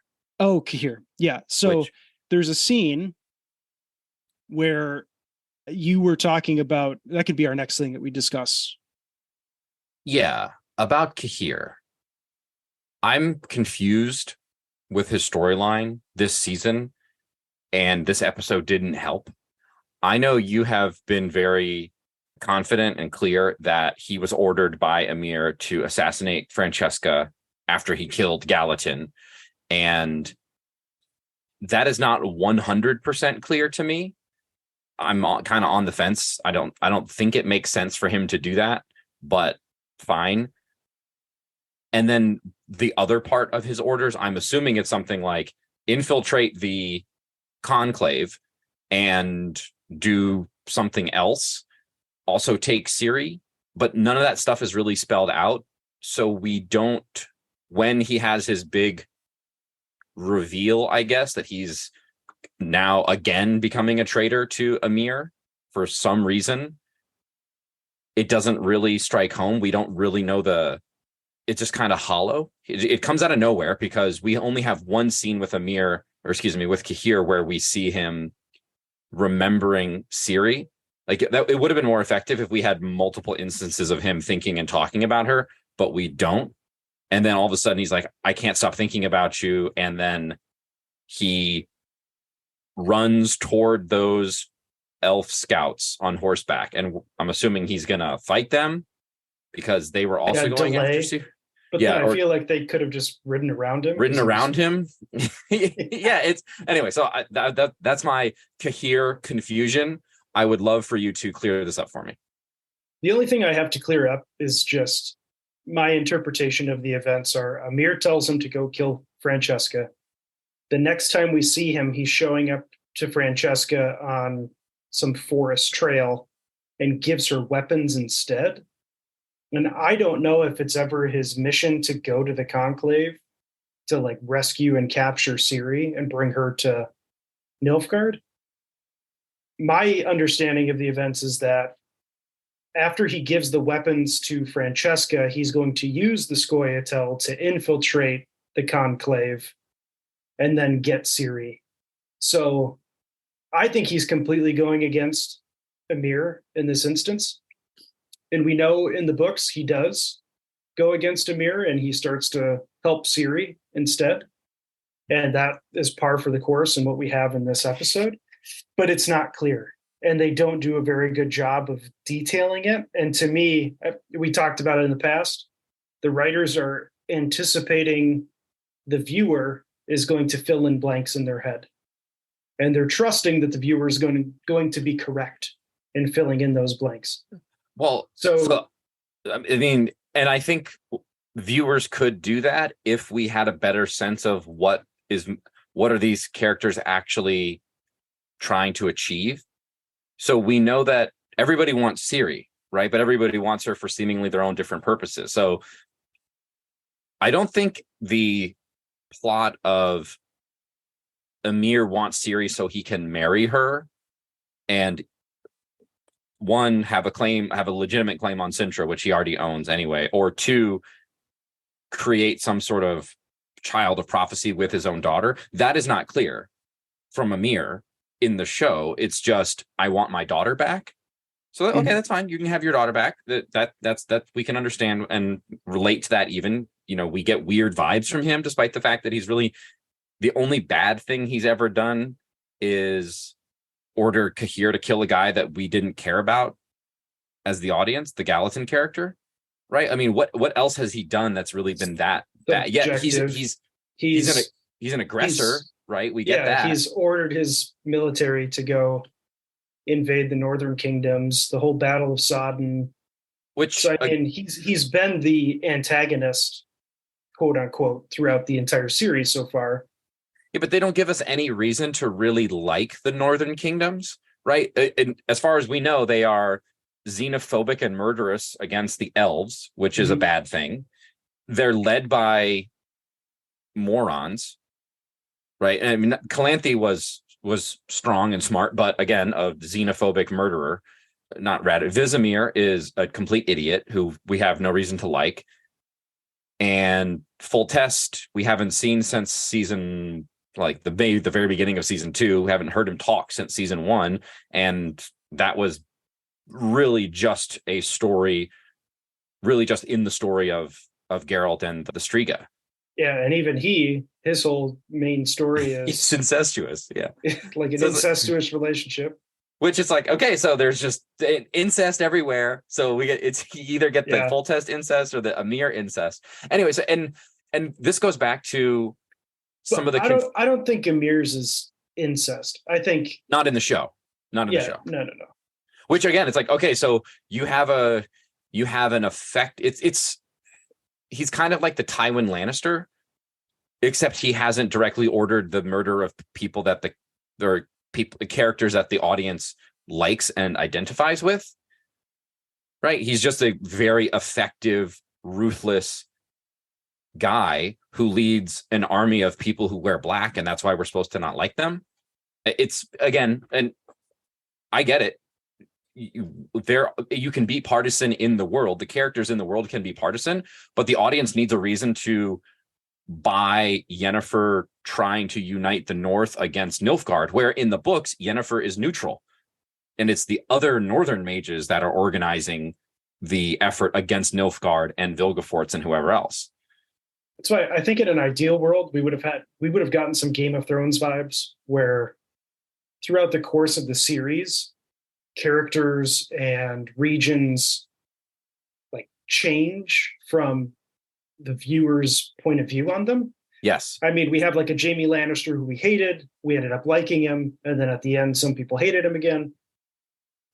Yeah. So there's a scene where you were talking about, that could be our next thing that we discuss. Yeah, about Cahir. I'm confused with his storyline this season, and this episode didn't help. I know you have been very confident and clear that he was ordered by Emir to assassinate Francesca after he killed Gallatin, and that is not 100% clear to me. I'm kind of on the fence. I don't think it makes sense for him to do that, but fine. And then the other part of his orders, I'm assuming it's something like infiltrate the conclave and do something else. Also take Ciri, but none of that stuff is really spelled out. So we don't, when he has his big reveal, I guess, that he's now again becoming a traitor to Emir for some reason, it doesn't really strike home. We don't really know it's just kind of hollow. It comes out of nowhere because we only have one scene with with Cahir where we see him remembering Ciri. Like that, it would have been more effective if we had multiple instances of him thinking and talking about her, but we don't. And then all of a sudden he's like, I can't stop thinking about you. And then he runs toward those elf scouts on horseback. And I'm assuming he's going to fight them because they were also going after Ciri. But yeah, I feel like they could have just ridden around him. Yeah, it's anyway. So that's my Cahir confusion. I would love for you to clear this up for me. The only thing I have to clear up is just my interpretation of the events are Emir tells him to go kill Francesca. The next time we see him, he's showing up to Francesca on some forest trail and gives her weapons instead. And I don't know if it's ever his mission to go to the conclave to like rescue and capture Ciri and bring her to Nilfgaard. My understanding of the events is that after he gives the weapons to Francesca, he's going to use the Scoia'tael to infiltrate the conclave and then get Ciri. So I think he's completely going against Emir in this instance. And we know in the books he does go against Emir and he starts to help Ciri instead. And that is par for the course in what we have in this episode. But it's not clear. And they don't do a very good job of detailing it. And to me, we talked about it in the past, the writers are anticipating the viewer is going to fill in blanks in their head. And they're trusting that the viewer is going to be correct in filling in those blanks. Well, so I mean, and I think viewers could do that if we had a better sense of what are these characters actually trying to achieve. So we know that everybody wants Ciri, right? But everybody wants her for seemingly their own different purposes. So I don't think the plot of Emir wants Ciri so he can marry her and one, have a legitimate claim on Sintra, which he already owns anyway, or two, create some sort of child of prophecy with his own daughter. That is not clear from Emir in the show. It's just, I want my daughter back. So okay, that's fine. You can have your daughter back. That's we can understand and relate to that. Even, we get weird vibes from him, despite the fact that he's really, the only bad thing he's ever done is order Kahir to kill a guy that we didn't care about as the audience, the Gallatin character, right? I mean, what else has he done that's really been that bad? Yeah, he's an aggressor, right? We get that. He's ordered his military to go invade the northern kingdoms, the whole Battle of Sodden. Which, so, I mean, he's been the antagonist, quote unquote, throughout the entire series so far. Yeah, but they don't give us any reason to really like the northern kingdoms, right? And as far as we know, they are xenophobic and murderous against the elves, which is a bad thing. They're led by morons, right? And I mean, Calanthe was strong and smart, but again, a xenophobic murderer, not rad. Vizimir is a complete idiot who we have no reason to like. And Full Test, we haven't seen since season, like the very beginning of season 2. We haven't heard him talk since season 1. And that was really just a story, really just in the story of Geralt and the Striga. Yeah, and even his whole main story is it's incestuous, yeah. Like an incestuous relationship. Which is like, okay, so there's just incest everywhere. So you either get the Full Test incest or the Emir incest. Anyway, so and this goes back to some of the. I don't think Emir's is incest. I think not in the show. Not in the show. No. Which again, it's like, okay, so you have an effect. He's kind of like the Tywin Lannister, except he hasn't directly ordered the murder of people that the characters that the audience likes and identifies with, right? He's just a very effective, ruthless guy who leads an army of people who wear black, and that's why we're supposed to not like them. It's, again, and I get it. You can be partisan in the world. The characters in the world can be partisan, but the audience needs a reason to buy Yennefer trying to unite the North against Nilfgaard, where in the books, Yennefer is neutral. And it's the other northern mages that are organizing the effort against Nilfgaard and Villgefortz and whoever else. That's why I think in an ideal world, we would have gotten some Game of Thrones vibes where throughout the course of the series, characters and regions like change from the viewer's point of view on them. Yes. I mean, we have like a Jaime Lannister who we hated. We ended up liking him. And then at the end, some people hated him again.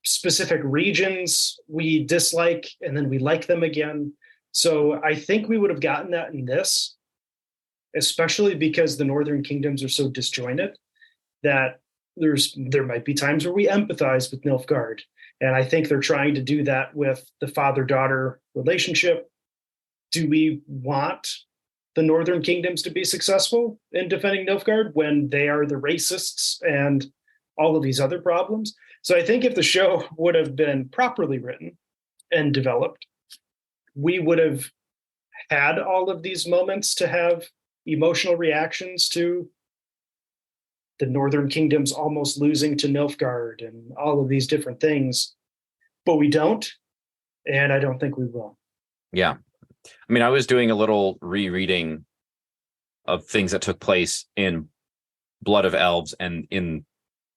Specific regions we dislike, and then we like them again. So I think we would have gotten that in this, especially because the Northern Kingdoms are so disjointed that there might be times where we empathize with Nilfgaard. And I think they're trying to do that with the father-daughter relationship. Do we want the Northern Kingdoms to be successful in defending Nilfgaard when they are the racists and all of these other problems? So I think if the show would have been properly written and developed, we would have had all of these moments to have emotional reactions to the Northern Kingdoms almost losing to Nilfgaard and all of these different things. But we don't, and I don't think we will. Yeah. I mean, I was doing a little rereading of things that took place in Blood of Elves and in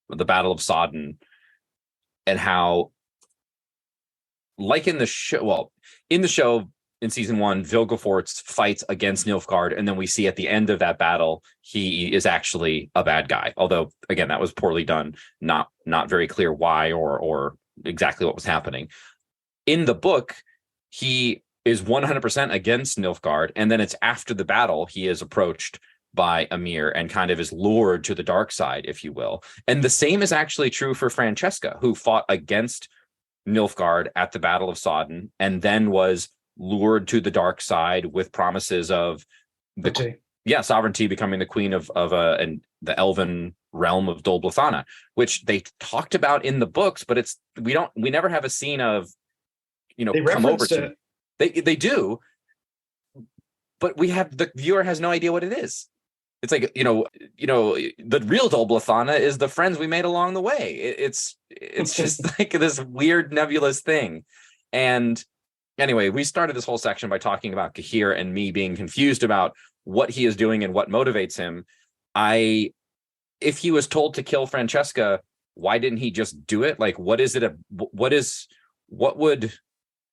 the Battle of Sodden, and how, like in the show, in season 1, Villgefortz fights against Nilfgaard, and then we see at the end of that battle, he is actually a bad guy. Although, again, that was poorly done, not very clear why or exactly what was happening. In the book, he is 100% against Nilfgaard, and then it's after the battle he is approached by Emir and kind of is lured to the dark side, if you will. And the same is actually true for Francesca, who fought against Nilfgaard at the Battle of Sodden and then was lured to the dark side with promises of sovereignty, becoming the queen of and the elven realm of Dol Blathanna, which they talked about in the books, but we never have a scene of, they come over to it. They do, but the viewer has no idea what it is. It's like, the real Dol Blathanna is the friends we made along the way. It's just like this weird nebulous thing. And anyway, we started this whole section by talking about Cahir and me being confused about what he is doing and what motivates him. If he was told to kill Francesca, why didn't he just do it? Like, what would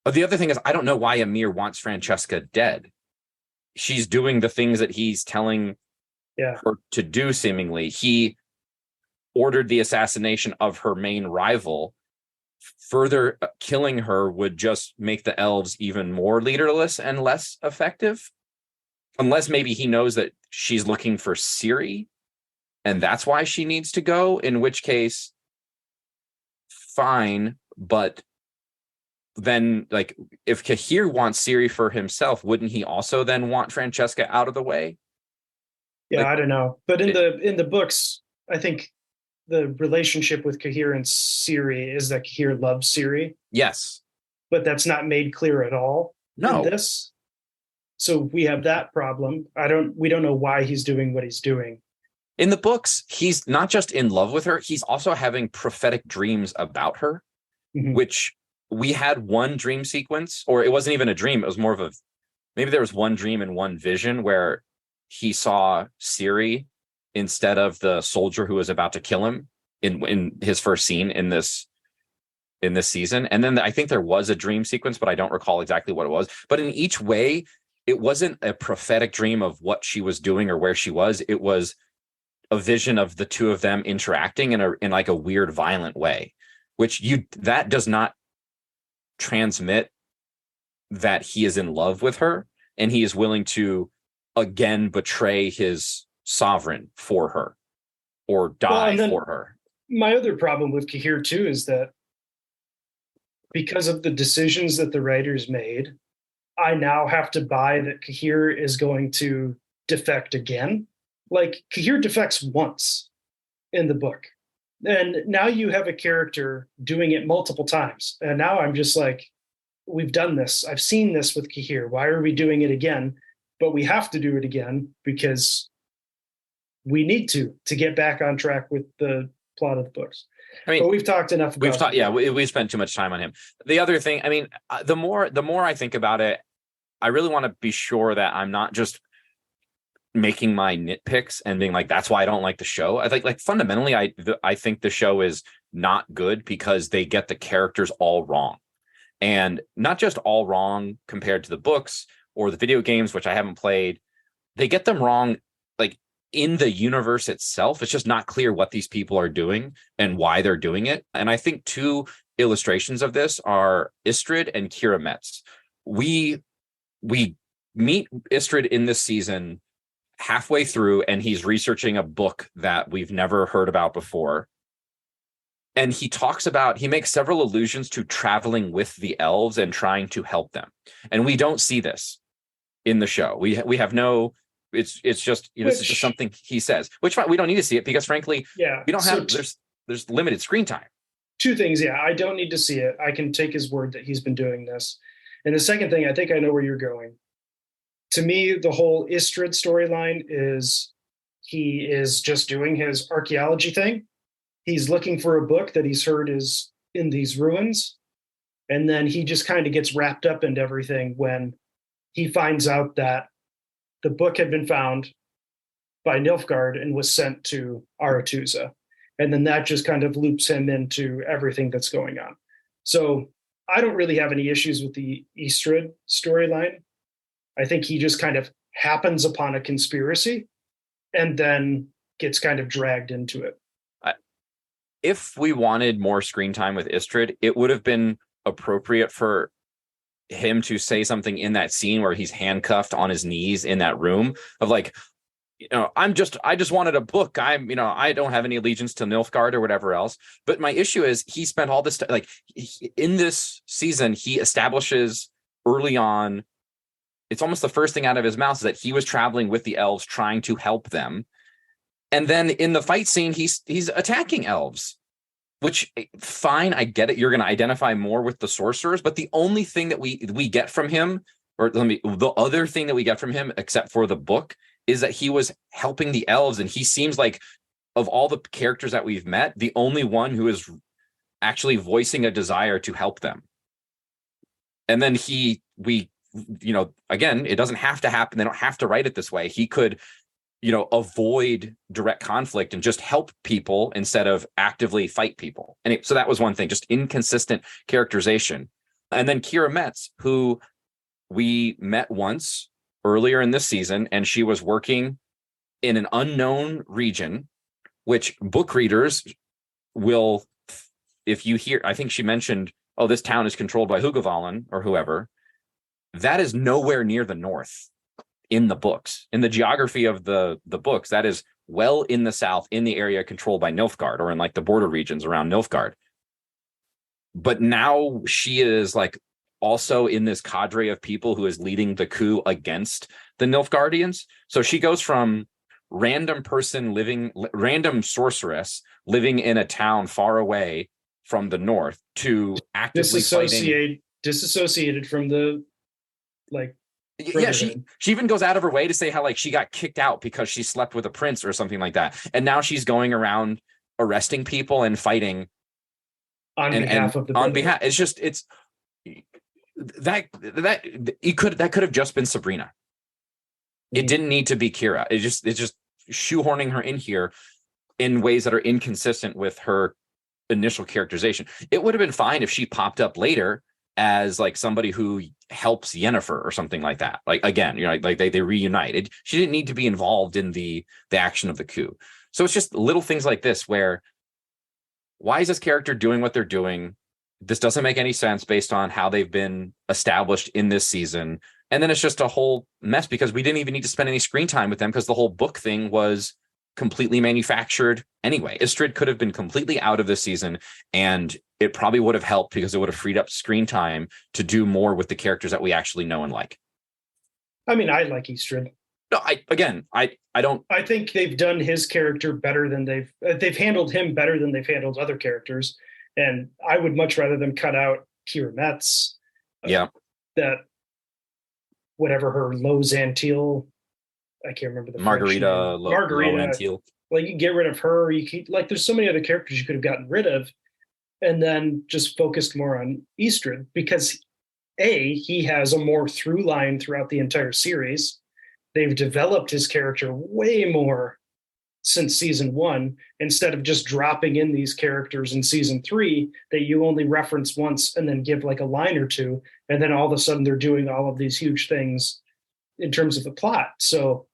the other thing is, I don't know why Amir wants Francesca dead. She's doing the things that he's telling her to do, seemingly. He ordered the assassination of her main rival. Further killing her would just make the elves even more leaderless and less effective. Unless maybe he knows that she's looking for Ciri, and that's why she needs to go, in which case, fine. But then, like, if Cahir wants Ciri for himself, wouldn't he also then want Francesca out of the way? Yeah, I don't know. But in the books, I think the relationship with Cahir and Ciri is that Cahir loves Ciri. Yes. But that's not made clear at all in this. So we have that problem. We don't know why he's doing what he's doing. In the books, he's not just in love with her, he's also having prophetic dreams about her, which we had one dream sequence, or it wasn't even a dream. It was more of maybe there was one dream and one vision where he saw Ciri instead of the soldier who was about to kill him in his first scene in this season. And then I think there was a dream sequence, but I don't recall exactly what it was. But in each way, it wasn't a prophetic dream of what she was doing or where she was. It was a vision of the two of them interacting in like a weird, violent way, that does not transmit that he is in love with her and he is willing to again betray his sovereign for her or die for her. My other problem with Cahir too is that because of the decisions that the writers made, I now have to buy that Cahir is going to defect again. Like, Cahir defects once in the book, and now you have a character doing it multiple times. And now I'm just like, we've done this. I've seen this with Cahir. Why are we doing it again? But we have to do it again because we need to get back on track with the plot of the books. I mean, but we've talked enough about we spent too much time on him. The other thing, I mean, the more I think about it, I really want to be sure that I'm not just making my nitpicks and being like, that's why I don't like the show. I think, like, fundamentally, I think the show is not good because they get the characters all wrong, and not just all wrong compared to the books or the video games, which I haven't played. They get them wrong, like, in the universe itself. It's just not clear what these people are doing and why they're doing it. And I think two illustrations of this are Istrid and Kira Metz. We meet Istrid in this season halfway through, and he's researching a book that we've never heard about before. And he makes several allusions to traveling with the elves and trying to help them. And we don't see this in the show. We have no, it's just, this is just something he says, which we don't need to see it because, frankly, we don't have, there's limited screen time. Two things. Yeah, I don't need to see it. I can take his word that he's been doing this. And the second thing, I think I know where you're going. To me, the whole Istrid storyline is he is just doing his archaeology thing. He's looking for a book that he's heard is in these ruins. And then he just kind of gets wrapped up into everything when he finds out that the book had been found by Nilfgaard and was sent to Aretuza. And then that just kind of loops him into everything that's going on. So I don't really have any issues with the Istrid storyline. I think he just kind of happens upon a conspiracy and then gets kind of dragged into it. If we wanted more screen time with Istrid, it would have been appropriate for him to say something in that scene where he's handcuffed on his knees in that room of like, I just wanted a book. I don't have any allegiance to Nilfgaard or whatever else. But my issue is he spent all this time, like, in this season, he establishes early on, it's almost the first thing out of his mouth is that he was traveling with the elves trying to help them. And then in the fight scene, he's attacking elves, which fine, I get it. You're going to identify more with the sorcerers, but the only thing that we get from him, the other thing that we get from him, except for the book, is that he was helping the elves. And he seems like, of all the characters that we've met, the only one who is actually voicing a desire to help them. And then again, it doesn't have to happen. They don't have to write it this way. He could, avoid direct conflict and just help people instead of actively fight people. And so that was one thing, just inconsistent characterization. And then Kira Metz, who we met once earlier in this season, and she was working in an unknown region, which book readers will, if you hear, I think she mentioned, oh, this town is controlled by Hugavalen or whoever. That is nowhere near the north in the books. In the geography of the books, that is well in the south, in the area controlled by Nilfgaard, or in like the border regions around Nilfgaard. But now she is like also in this cadre of people who is leading the coup against the Nilfgaardians. So she goes from random sorceress living in a town far away from the north to actively disassociated from the she even goes out of her way to say how like she got kicked out because she slept with a prince or something like that, and now she's going around arresting people and fighting on behalf of the it's that could have just been Sabrina. It didn't need to be Kira. It's just shoehorning her in here in ways that are inconsistent with her initial characterization. It would have been fine if she popped up later as like somebody who helps Yennefer or something like that. Like, again, like they reunited. She didn't need to be involved in the action of the coup. So it's just little things like this where, why is this character doing what they're doing? This doesn't make any sense based on how they've been established in this season. And then it's just a whole mess because we didn't even need to spend any screen time with them because the whole book thing was completely manufactured anyway. Istrid could have been completely out of this season, and it probably would have helped because it would have freed up screen time to do more with the characters that we actually know and like. I mean, I like Istrid. No, I don't. I think they've done his character better than they've handled him better than they've handled other characters, and I would much rather them cut out Kira Metz. That whatever her Lozantil, I can't remember the Margarita Lozantil. Like, you get rid of her. You keep, like, there's so many other characters you could have gotten rid of, and then just focused more on Istrid because he has a more through line throughout the entire series. They've developed his character way more since season 1, instead of just dropping in these characters in season 3 that you only reference once and then give like a line or two, and then all of a sudden they're doing all of these huge things in terms of the plot. So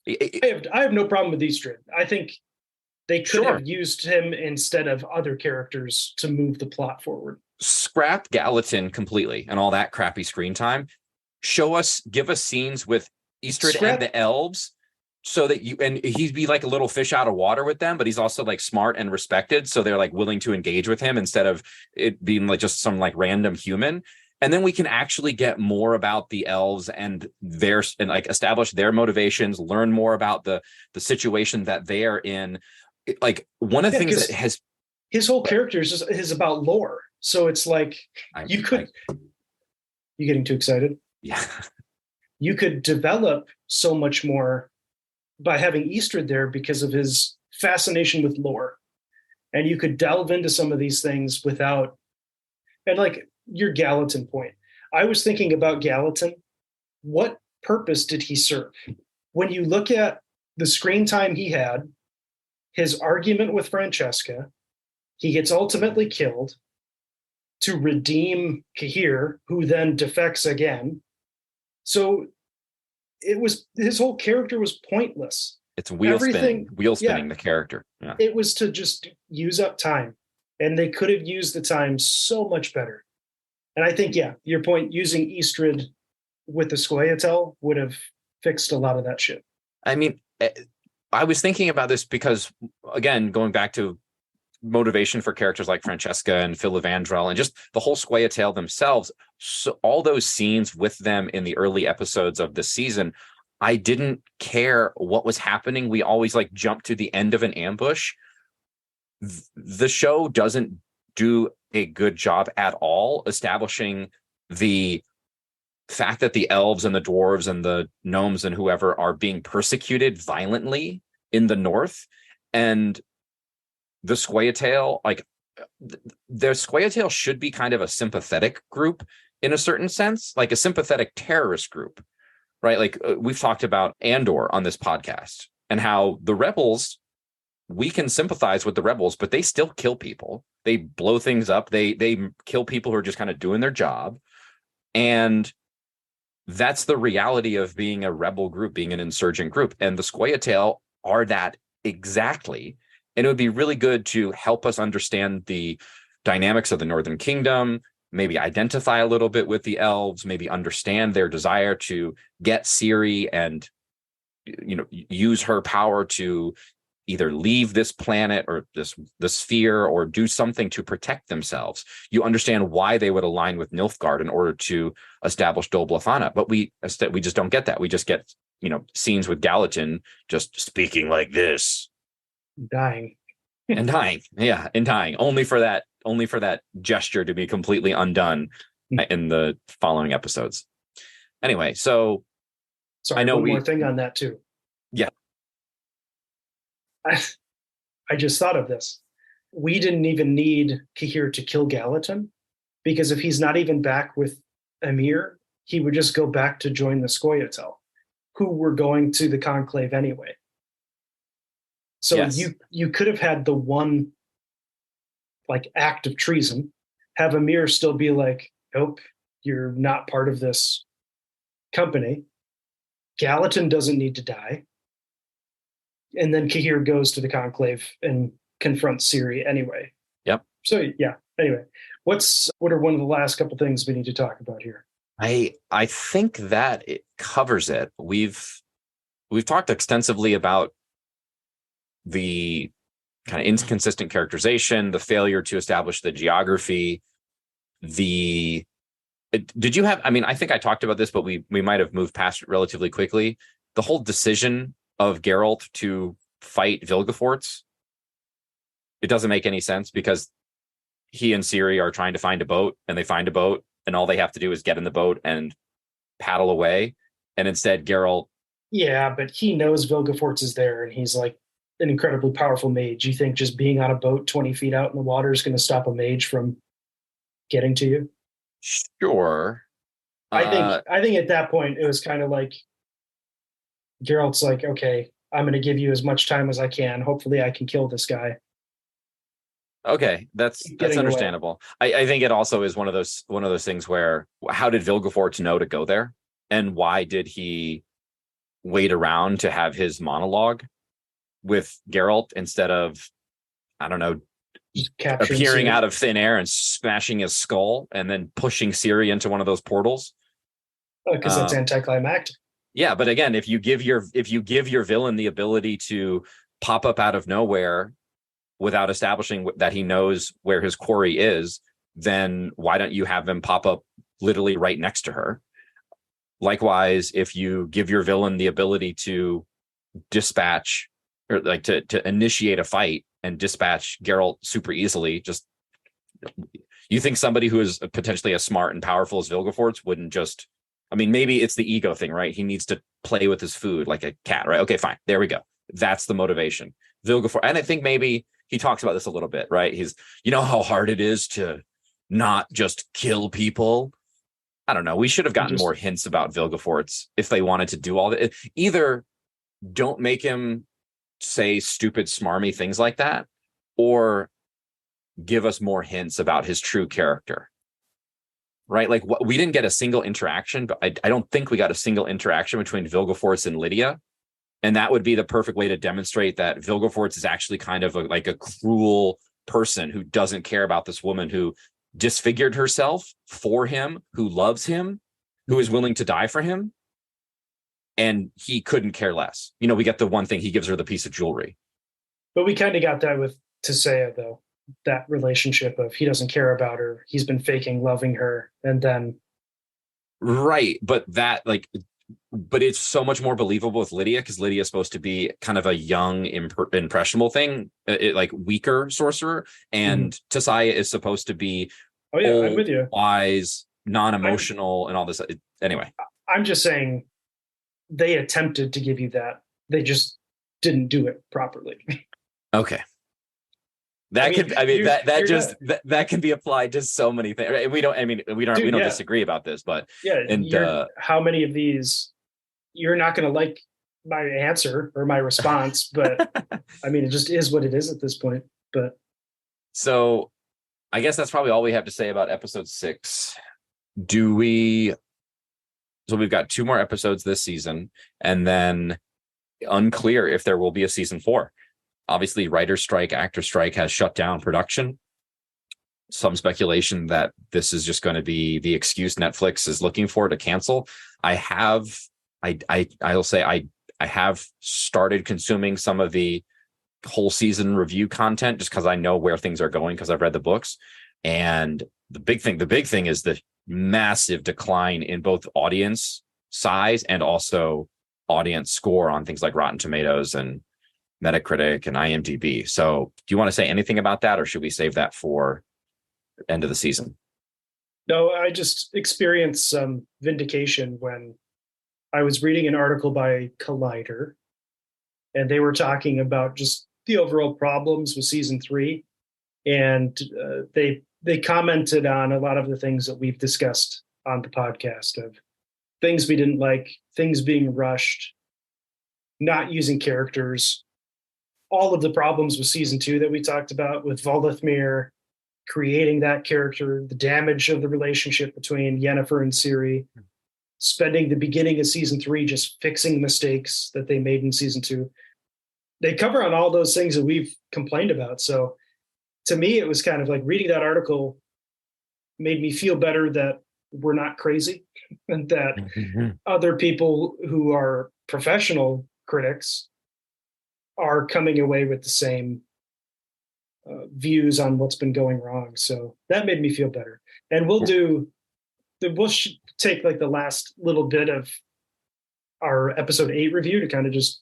I have no problem with Istrid. I think they could have used him instead of other characters to move the plot forward. Scrap Gallatin completely and all that crappy screen time. Give us scenes with Istrid and the elves, so that he'd be like a little fish out of water with them, but he's also like smart and respected, so they're like willing to engage with him instead of it being like just some like random human. And then we can actually get more about the elves and like establish their motivations, learn more about the situation that they are in. Like, one of the things that has his whole character is about lore. So it's like you getting too excited? Yeah. You could develop so much more by having Istrid there because of his fascination with lore. And you could delve into some of these things without, and like your Gallatin point, I was thinking about Gallatin. What purpose did he serve? When you look at the screen time he had, his argument with Francesca, he gets ultimately killed to redeem Cahir, who then defects again. So his whole character was pointless. It's wheel spinning the character. Yeah. It was to just use up time, and they could have used the time so much better. And I think, your point, using Istrid with the Scoia'tael would have fixed a lot of that shit. I mean, I was thinking about this because, again, going back to motivation for characters like Francesca and Philivandrel and just the whole Squayatail themselves. So all those scenes with them in the early episodes of the season, I didn't care what was happening. We always like jump to the end of an ambush. The show doesn't do a good job at all establishing the fact that the elves and the dwarves and the gnomes and whoever are being persecuted violently in the north. And the Squayatail, like the Squayatail should be kind of a sympathetic group in a certain sense, like a sympathetic terrorist group, right? Like we've talked about Andor on this podcast and how the rebels, we can sympathize with the rebels, but they still kill people. They blow things up. They kill people who are just kind of doing their job. And that's the reality of being a rebel group, being an insurgent group. And the Squayatail are that exactly. And it would be really good to help us understand the dynamics of the Northern Kingdom, maybe identify a little bit with the elves, maybe understand their desire to get Ciri and, you know, use her power to either leave this planet or the sphere or do something to protect themselves. You understand why they would align with Nilfgaard in order to establish Dol Blethana, but we just don't get that. We just get, you know, scenes with Gallatin just speaking like this, dying and dying, and dying, only for that gesture to be completely undone in the following episodes. Anyway, so sorry, I know one more thing on that too. Yeah. I just thought of this. We didn't even need Cahir to kill Gallatin, because if he's not even back with Emir, he would just go back to join the Scoia'tael, who were going to the Conclave anyway. So yes. you could have had the one like act of treason, have Emir still be like, nope, you're not part of this company. Gallatin doesn't need to die. And then Cahir goes to the Conclave and confronts Ciri anyway. Yep. So yeah. Anyway, what are one of the last couple things we need to talk about here? I think that it covers it. We've talked extensively about the kind of inconsistent characterization, the failure to establish the geography. Did you have? I mean, I think I talked about this, but we might have moved past it relatively quickly. The whole decision of Geralt to fight Villgefortz, it doesn't make any sense because he and Ciri are trying to find a boat, and they find a boat, and all they have to do is get in the boat and paddle away. And instead, Geralt. Yeah, but he knows Villgefortz is there, and he's like an incredibly powerful mage. You think just being on a boat 20 feet out in the water is going to stop a mage from getting to you? Sure. I think at that point it was kind of like Geralt's like, okay, I'm going to give you as much time as I can. Hopefully I can kill this guy. Okay, that's understandable. I think it also is one of those things where how did Villgefortz know to go there, and why did he wait around to have his monologue with Geralt instead of, I don't know, appearing out of thin air and smashing his skull and then pushing Ciri into one of those portals? Because that's anticlimactic. Yeah, but again, if you give your villain the ability to pop up out of nowhere without establishing that he knows where his quarry is, then why don't you have him pop up literally right next to her? Likewise, if you give your villain the ability to dispatch or like to initiate a fight and dispatch Geralt super easily, just you think somebody who is potentially as smart and powerful as Villgefortz wouldn't just, I mean, maybe it's the ego thing, right? He needs to play with his food like a cat, right? Okay, fine. There we go. That's the motivation. Villgefortz, and I think maybe he talks about this a little bit, right? He's, you know how hard it is to not just kill people. I don't know. We should have gotten more hints about Villgefortz if they wanted to do all that. Either don't make him say stupid, smarmy things like that, or give us more hints about his true character. Right? Like we didn't get a single interaction, but I don't think we got a single interaction between Villgefortz and Lydia. And that would be the perfect way to demonstrate that Villgefortz is actually kind of like a cruel person who doesn't care about this woman who disfigured herself for him, who loves him, who is willing to die for him. And he couldn't care less. You know, we get the one thing, he gives her the piece of jewelry. But we kind of got that with Tissaia, though. that relationship of he doesn't care about her, he's been faking loving her, and then Right. But it's so much more believable with Lydia, because Lydia is supposed to be kind of a young, impressionable thing, like weaker sorcerer. And Tisaya is supposed to be I'm old, with you. wise, non-emotional, and all this. Anyway, I'm just saying they attempted to give you that. They just didn't do it properly. okay. That can be applied to so many things. We don't disagree about this, but how many of these you're not going to like my answer or my response, but I mean, it just is what it is at this point. But so I guess that's probably all we have to say about episode 6. So we've got 2 more episodes this season, and then unclear if there will be a season 4. Obviously, writer's strike, actor strike has shut down production. Some speculation that this is just going to be the excuse Netflix is looking for to cancel. I will say I have started consuming some of the whole season review content just because I know where things are going, because I've read the books. And the big thing is the massive decline in both audience size and also audience score on things like Rotten Tomatoes and Metacritic and IMDb. So do you want to say anything about that, or should we save that for end of the season? No, I just experienced some vindication when I was reading an article by Collider, and they were talking about just the overall problems with season 3. And they commented on a lot of the things that we've discussed on the podcast, of things we didn't like, things being rushed, not using characters, all of the problems with season 2 that we talked about with Volithmir creating that character, the damage of the relationship between Yennefer and Ciri, spending the beginning of season 3 just fixing mistakes that they made in season 2. They cover on all those things that we've complained about. So to me, it was kind of like reading that article made me feel better that we're not crazy, and that other people who are professional critics are coming away with the same views on what's been going wrong. So that made me feel better. And we'll take like the last little bit of our episode 8 review to kind of just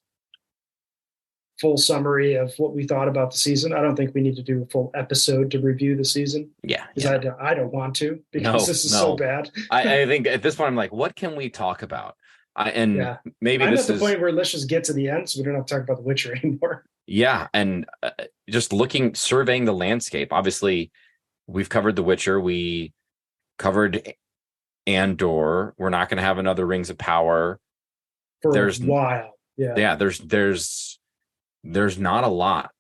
full summary of what we thought about the season. I don't think we need to do a full episode to review the season. Yeah. Because I don't want to, because this is so bad. I think at this point I'm like, what can we talk about? Maybe I'm at the point where let's just get to the end so we don't have to talk about The Witcher anymore. Yeah. And just surveying the landscape. Obviously, we've covered The Witcher. We covered Andor. We're not going to have another Rings of Power. For a while. Yeah. Yeah. There's not a lot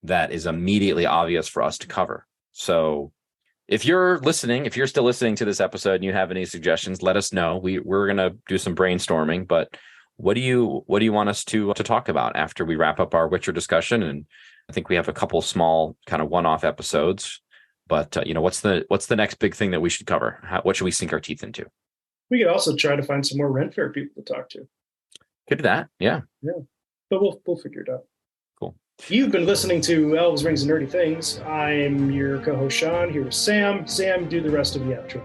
that is immediately obvious for us to cover. So if you're still listening to this episode and you have any suggestions, let us know. We're going to do some brainstorming, but what do you want us to talk about after we wrap up our Witcher discussion? And I think we have a couple small kind of one-off episodes, but what's the next big thing that we should cover? What should we sink our teeth into? We could also try to find some more Ren Fair people to talk to. Could do that. Yeah. Yeah. But we'll figure it out. Cool. You've been listening to Elves, Rings, and Nerdy Things. I'm your co-host, Sean. Here with Sam. Sam, do the rest of the outro.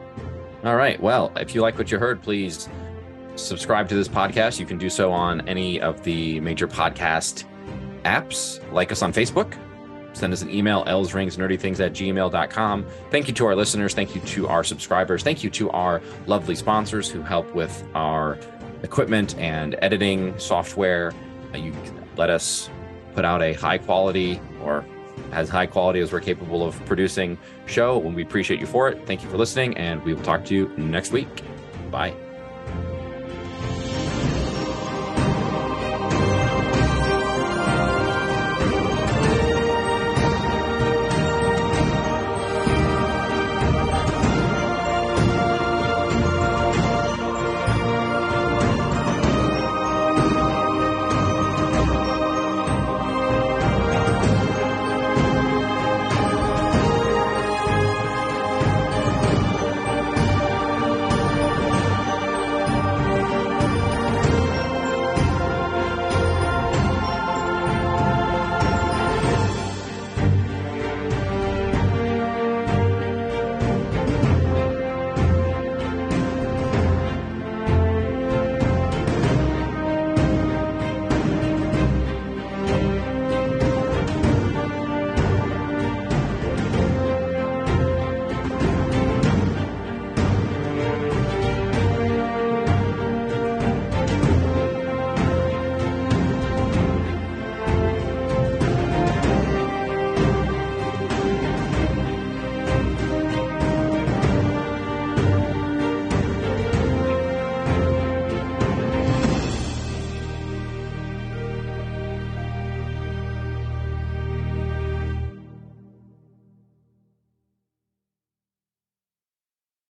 All right. Well, if you like what you heard, please subscribe to this podcast. You can do so on any of the major podcast apps. Like us on Facebook. Send us an email, elvesringsnerdythings@gmail.com. Thank you to our listeners. Thank you to our subscribers. Thank you to our lovely sponsors who help with our equipment and editing software. You can let us put out a high quality, or as high quality as we're capable of producing, show, when we appreciate you for it. Thank you for listening, and we will talk to you next week. Bye.